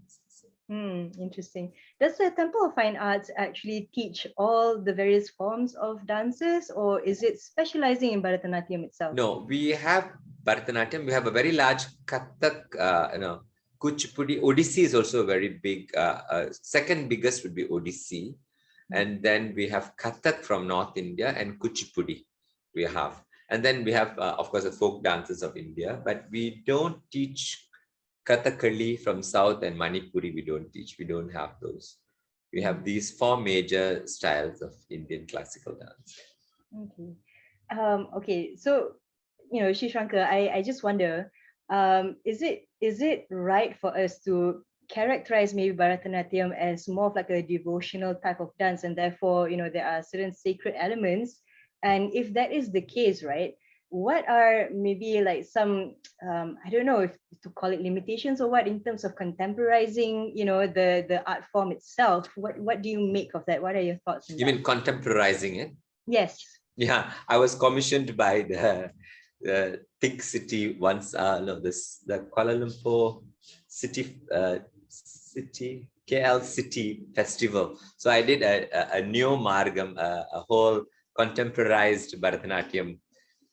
Interesting. Does the Temple of Fine Arts actually teach all the various forms of dances, or is it specializing in Bharatanatyam itself? No, we have Bharatanatyam. We have a very large Kathak, Kuchipudi. Odissi is also very big. Second biggest would be Odissi. And then we have Kathak from North India and Kuchipudi we have. And then we have, of course, the folk dances of India, but we don't teach Kathakali from South and Manipuri. We don't teach. We don't have those. We have these 4 major styles of Indian classical dance. Okay. Okay. So, Shankar, I just wonder, is it right for us to characterize maybe Bharatanatyam as more of like a devotional type of dance, and therefore, there are certain sacred elements? And if that is the case, right, what are maybe like some, I don't know if to call it limitations or what, in terms of contemporizing, the art form itself? What do you make of that? What are your thoughts on that? You mean contemporizing it? Yes. Yeah, I was commissioned by the Think City once. The Kuala Lumpur City KL City Festival. So I did a Neo Margam, a whole contemporized Bharatanatyam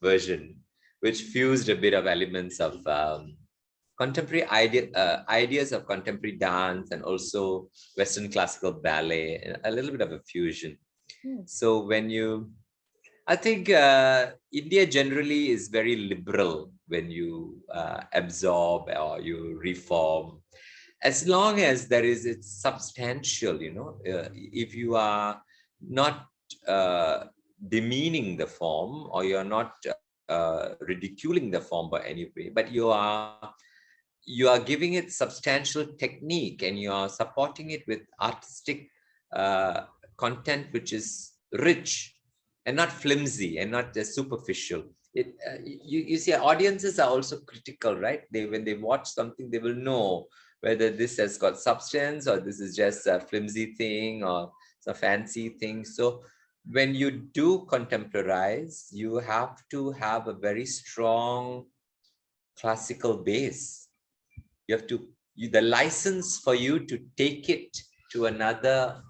version, which fused a bit of elements of contemporary ideas of contemporary dance and also Western classical ballet, and a little bit of a fusion. So I think India generally is very liberal when you absorb or you reform, as long as it's substantial, if you are not demeaning the form, or you're not ridiculing the form by any way, but you are giving it substantial technique, and you are supporting it with artistic content which is rich and not flimsy and not just superficial. You see, audiences are also critical, right? When they watch something, they will know whether this has got substance or this is just a flimsy thing or a fancy thing. So when you do contemporize, you have to have a very strong classical base. You have to, the license for you to take it to another,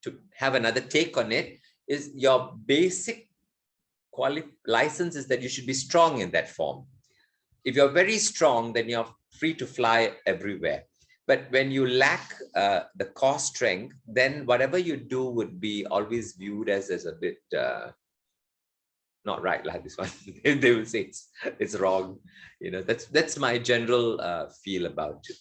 to have another take on it, is your basic license is that you should be strong in that form. If you're very strong, then you're free to fly everywhere. But when you lack the core strength, then whatever you do would be always viewed as a bit not right, like this one. They will say it's wrong. That's my general feel about it.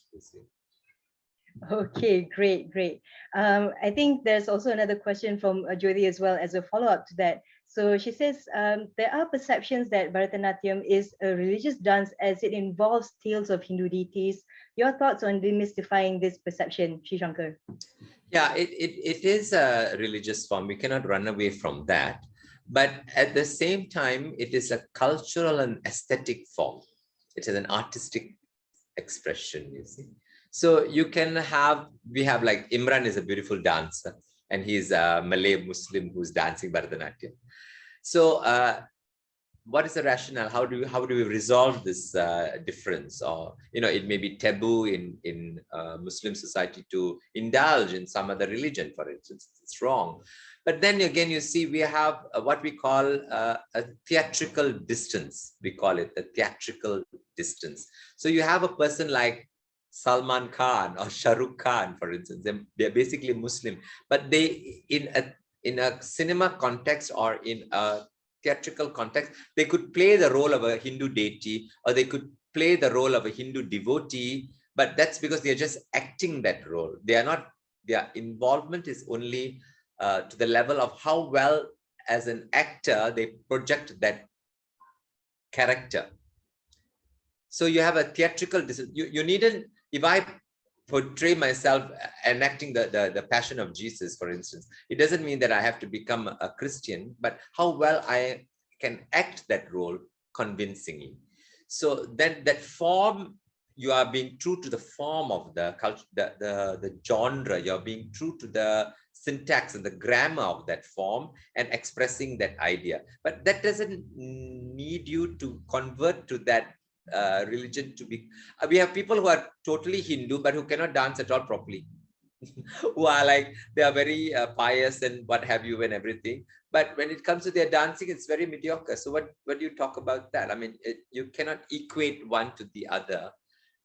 Okay, great. I think there's also another question from Jyoti as well as a follow-up to that. So she says, there are perceptions that Bharatanatyam is a religious dance as it involves tales of Hindu deities. Your thoughts on demystifying this perception, Shankar? Yeah, it is a religious form. We cannot run away from that. But at the same time, it is a cultural and aesthetic form. It is an artistic expression, you see. So we have like Imran is a beautiful dancer, and he's a Malay Muslim who's dancing Bharatanatyam. So what is the rationale? How do we resolve this difference? Or, it may be taboo in Muslim society to indulge in some other religion, for instance. It's wrong. But then again, you see, we have what we call a theatrical distance. We call it the theatrical distance. So you have a person like Salman Khan or Shah Rukh Khan, for instance. They're basically Muslim, but they in a cinema context or in a theatrical context, they could play the role of a Hindu deity, or they could play the role of a Hindu devotee, but that's because they're just acting that role. They are not their involvement is only to the level of how well as an actor they project that character. So you have a theatrical, you needn't, if I portray myself enacting the passion of Jesus, for instance, it doesn't mean that I have to become a Christian, but how well I can act that role convincingly. So then that form, you are being true to the form of the culture, the genre, you're being true to the syntax and the grammar of that form and expressing that idea. But that doesn't need you to convert to that religion to be. We have people who are totally Hindu, but who cannot dance at all properly. Who are like, they are very pious and what have you and everything. But when it comes to their dancing, it's very mediocre. So what do you talk about that? I mean, you cannot equate one to the other.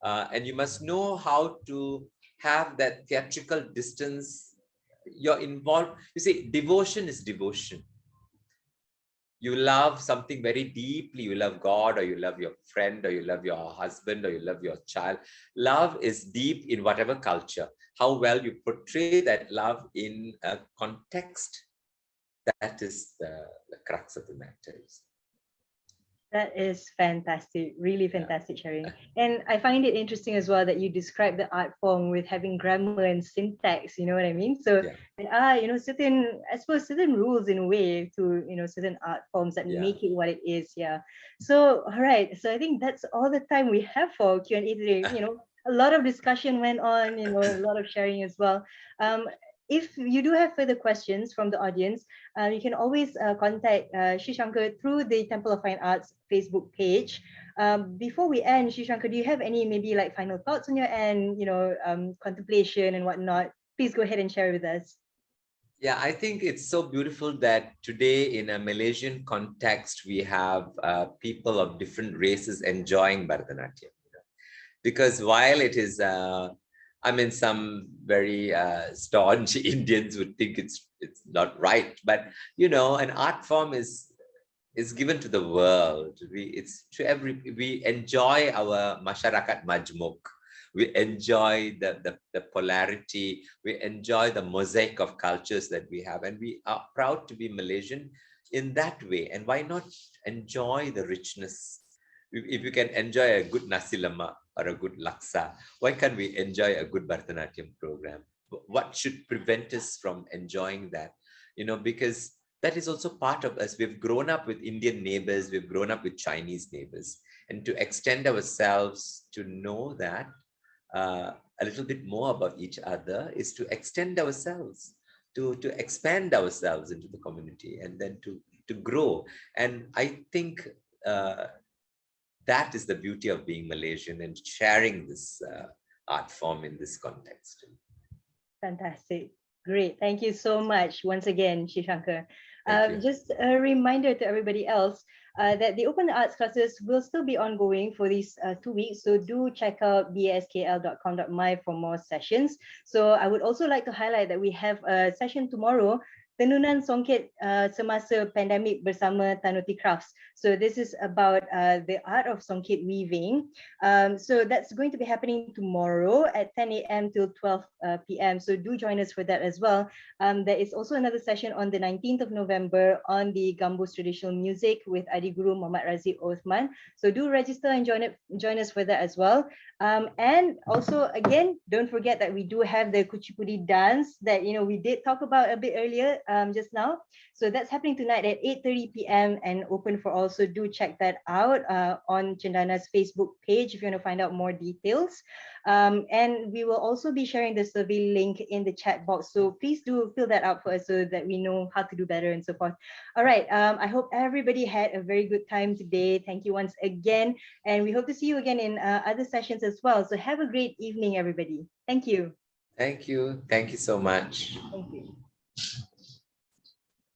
And you must know how to have that theatrical distance. You're involved. You see, devotion is devotion. You love something very deeply. You love God, or you love your friend, or you love your husband, or you love your child. Love is deep in whatever culture. How well you portray that love in a context, that is the crux of the matter. That is fantastic, really fantastic sharing. And I find it interesting as well that you describe the art form with having grammar and syntax, you know what I mean? So there are, you know, certain, I suppose, certain rules in a way to, you know, certain art forms that make it what it is. Yeah. So, all right. So I think that's all the time we have for Q&A today. You know, a lot of discussion went on, you know, a lot of sharing as well. If you do have further questions from the audience, you can always contact Shankar through the Temple of Fine Arts Facebook page. Before we end, Shankar, do you have any maybe like final thoughts on your end, you know, contemplation and whatnot? Please go ahead and share with us. Yeah, I think it's so beautiful that today in a Malaysian context, we have people of different races enjoying Bharatanatyam. Because while it is, I mean, some very staunch Indians would think it's not right, but you know, an art form is given to the world. We enjoy our masyarakat majmuk. We enjoy the polarity. We enjoy the mosaic of cultures that we have, and we are proud to be Malaysian in that way. And why not enjoy the richness? If you can enjoy a good nasi lemak or a good laksa, why can't we enjoy a good Bharatanatyam program? What should prevent us from enjoying that? You know, because that is also part of us. We've grown up with Indian neighbors, we've grown up with Chinese neighbors, and to extend ourselves to know that a little bit more about each other is to extend ourselves, to expand ourselves into the community, and then to grow. And I think that is the beauty of being Malaysian and sharing this art form in this context. Fantastic. Great. Thank you so much once again, Shankar. Just a reminder to everybody else that the Open Arts classes will still be ongoing for these 2 weeks. So do check out baskl.com.my for more sessions. So I would also like to highlight that we have a session tomorrow, Tenunan Songket Semasa Pandemic bersama Tanuti Crafts. So this is about the art of songket weaving. So that's going to be happening tomorrow at 10 a.m. till 12 p.m. So do join us for that as well. There is also another session on the 19th of November on the Gambus traditional music with Adi Guru Muhammad Razi Othman. So do register and join us for that as well. And also, again, don't forget that we do have the Kuchipudi dance that, you know, we did talk about a bit earlier just now. So that's happening tonight at 8:30 p.m. and open for all. So do check that out on Cendana's Facebook page if you want to find out more details. And we will also be sharing the survey link in the chat box. So please do fill that out for us so that we know how to do better and so forth. All right. I hope everybody had a very good time today. Thank you once again. And we hope to see you again in other sessions as well. So have a great evening, everybody. Thank you. Thank you. Thank you so much. Thank you.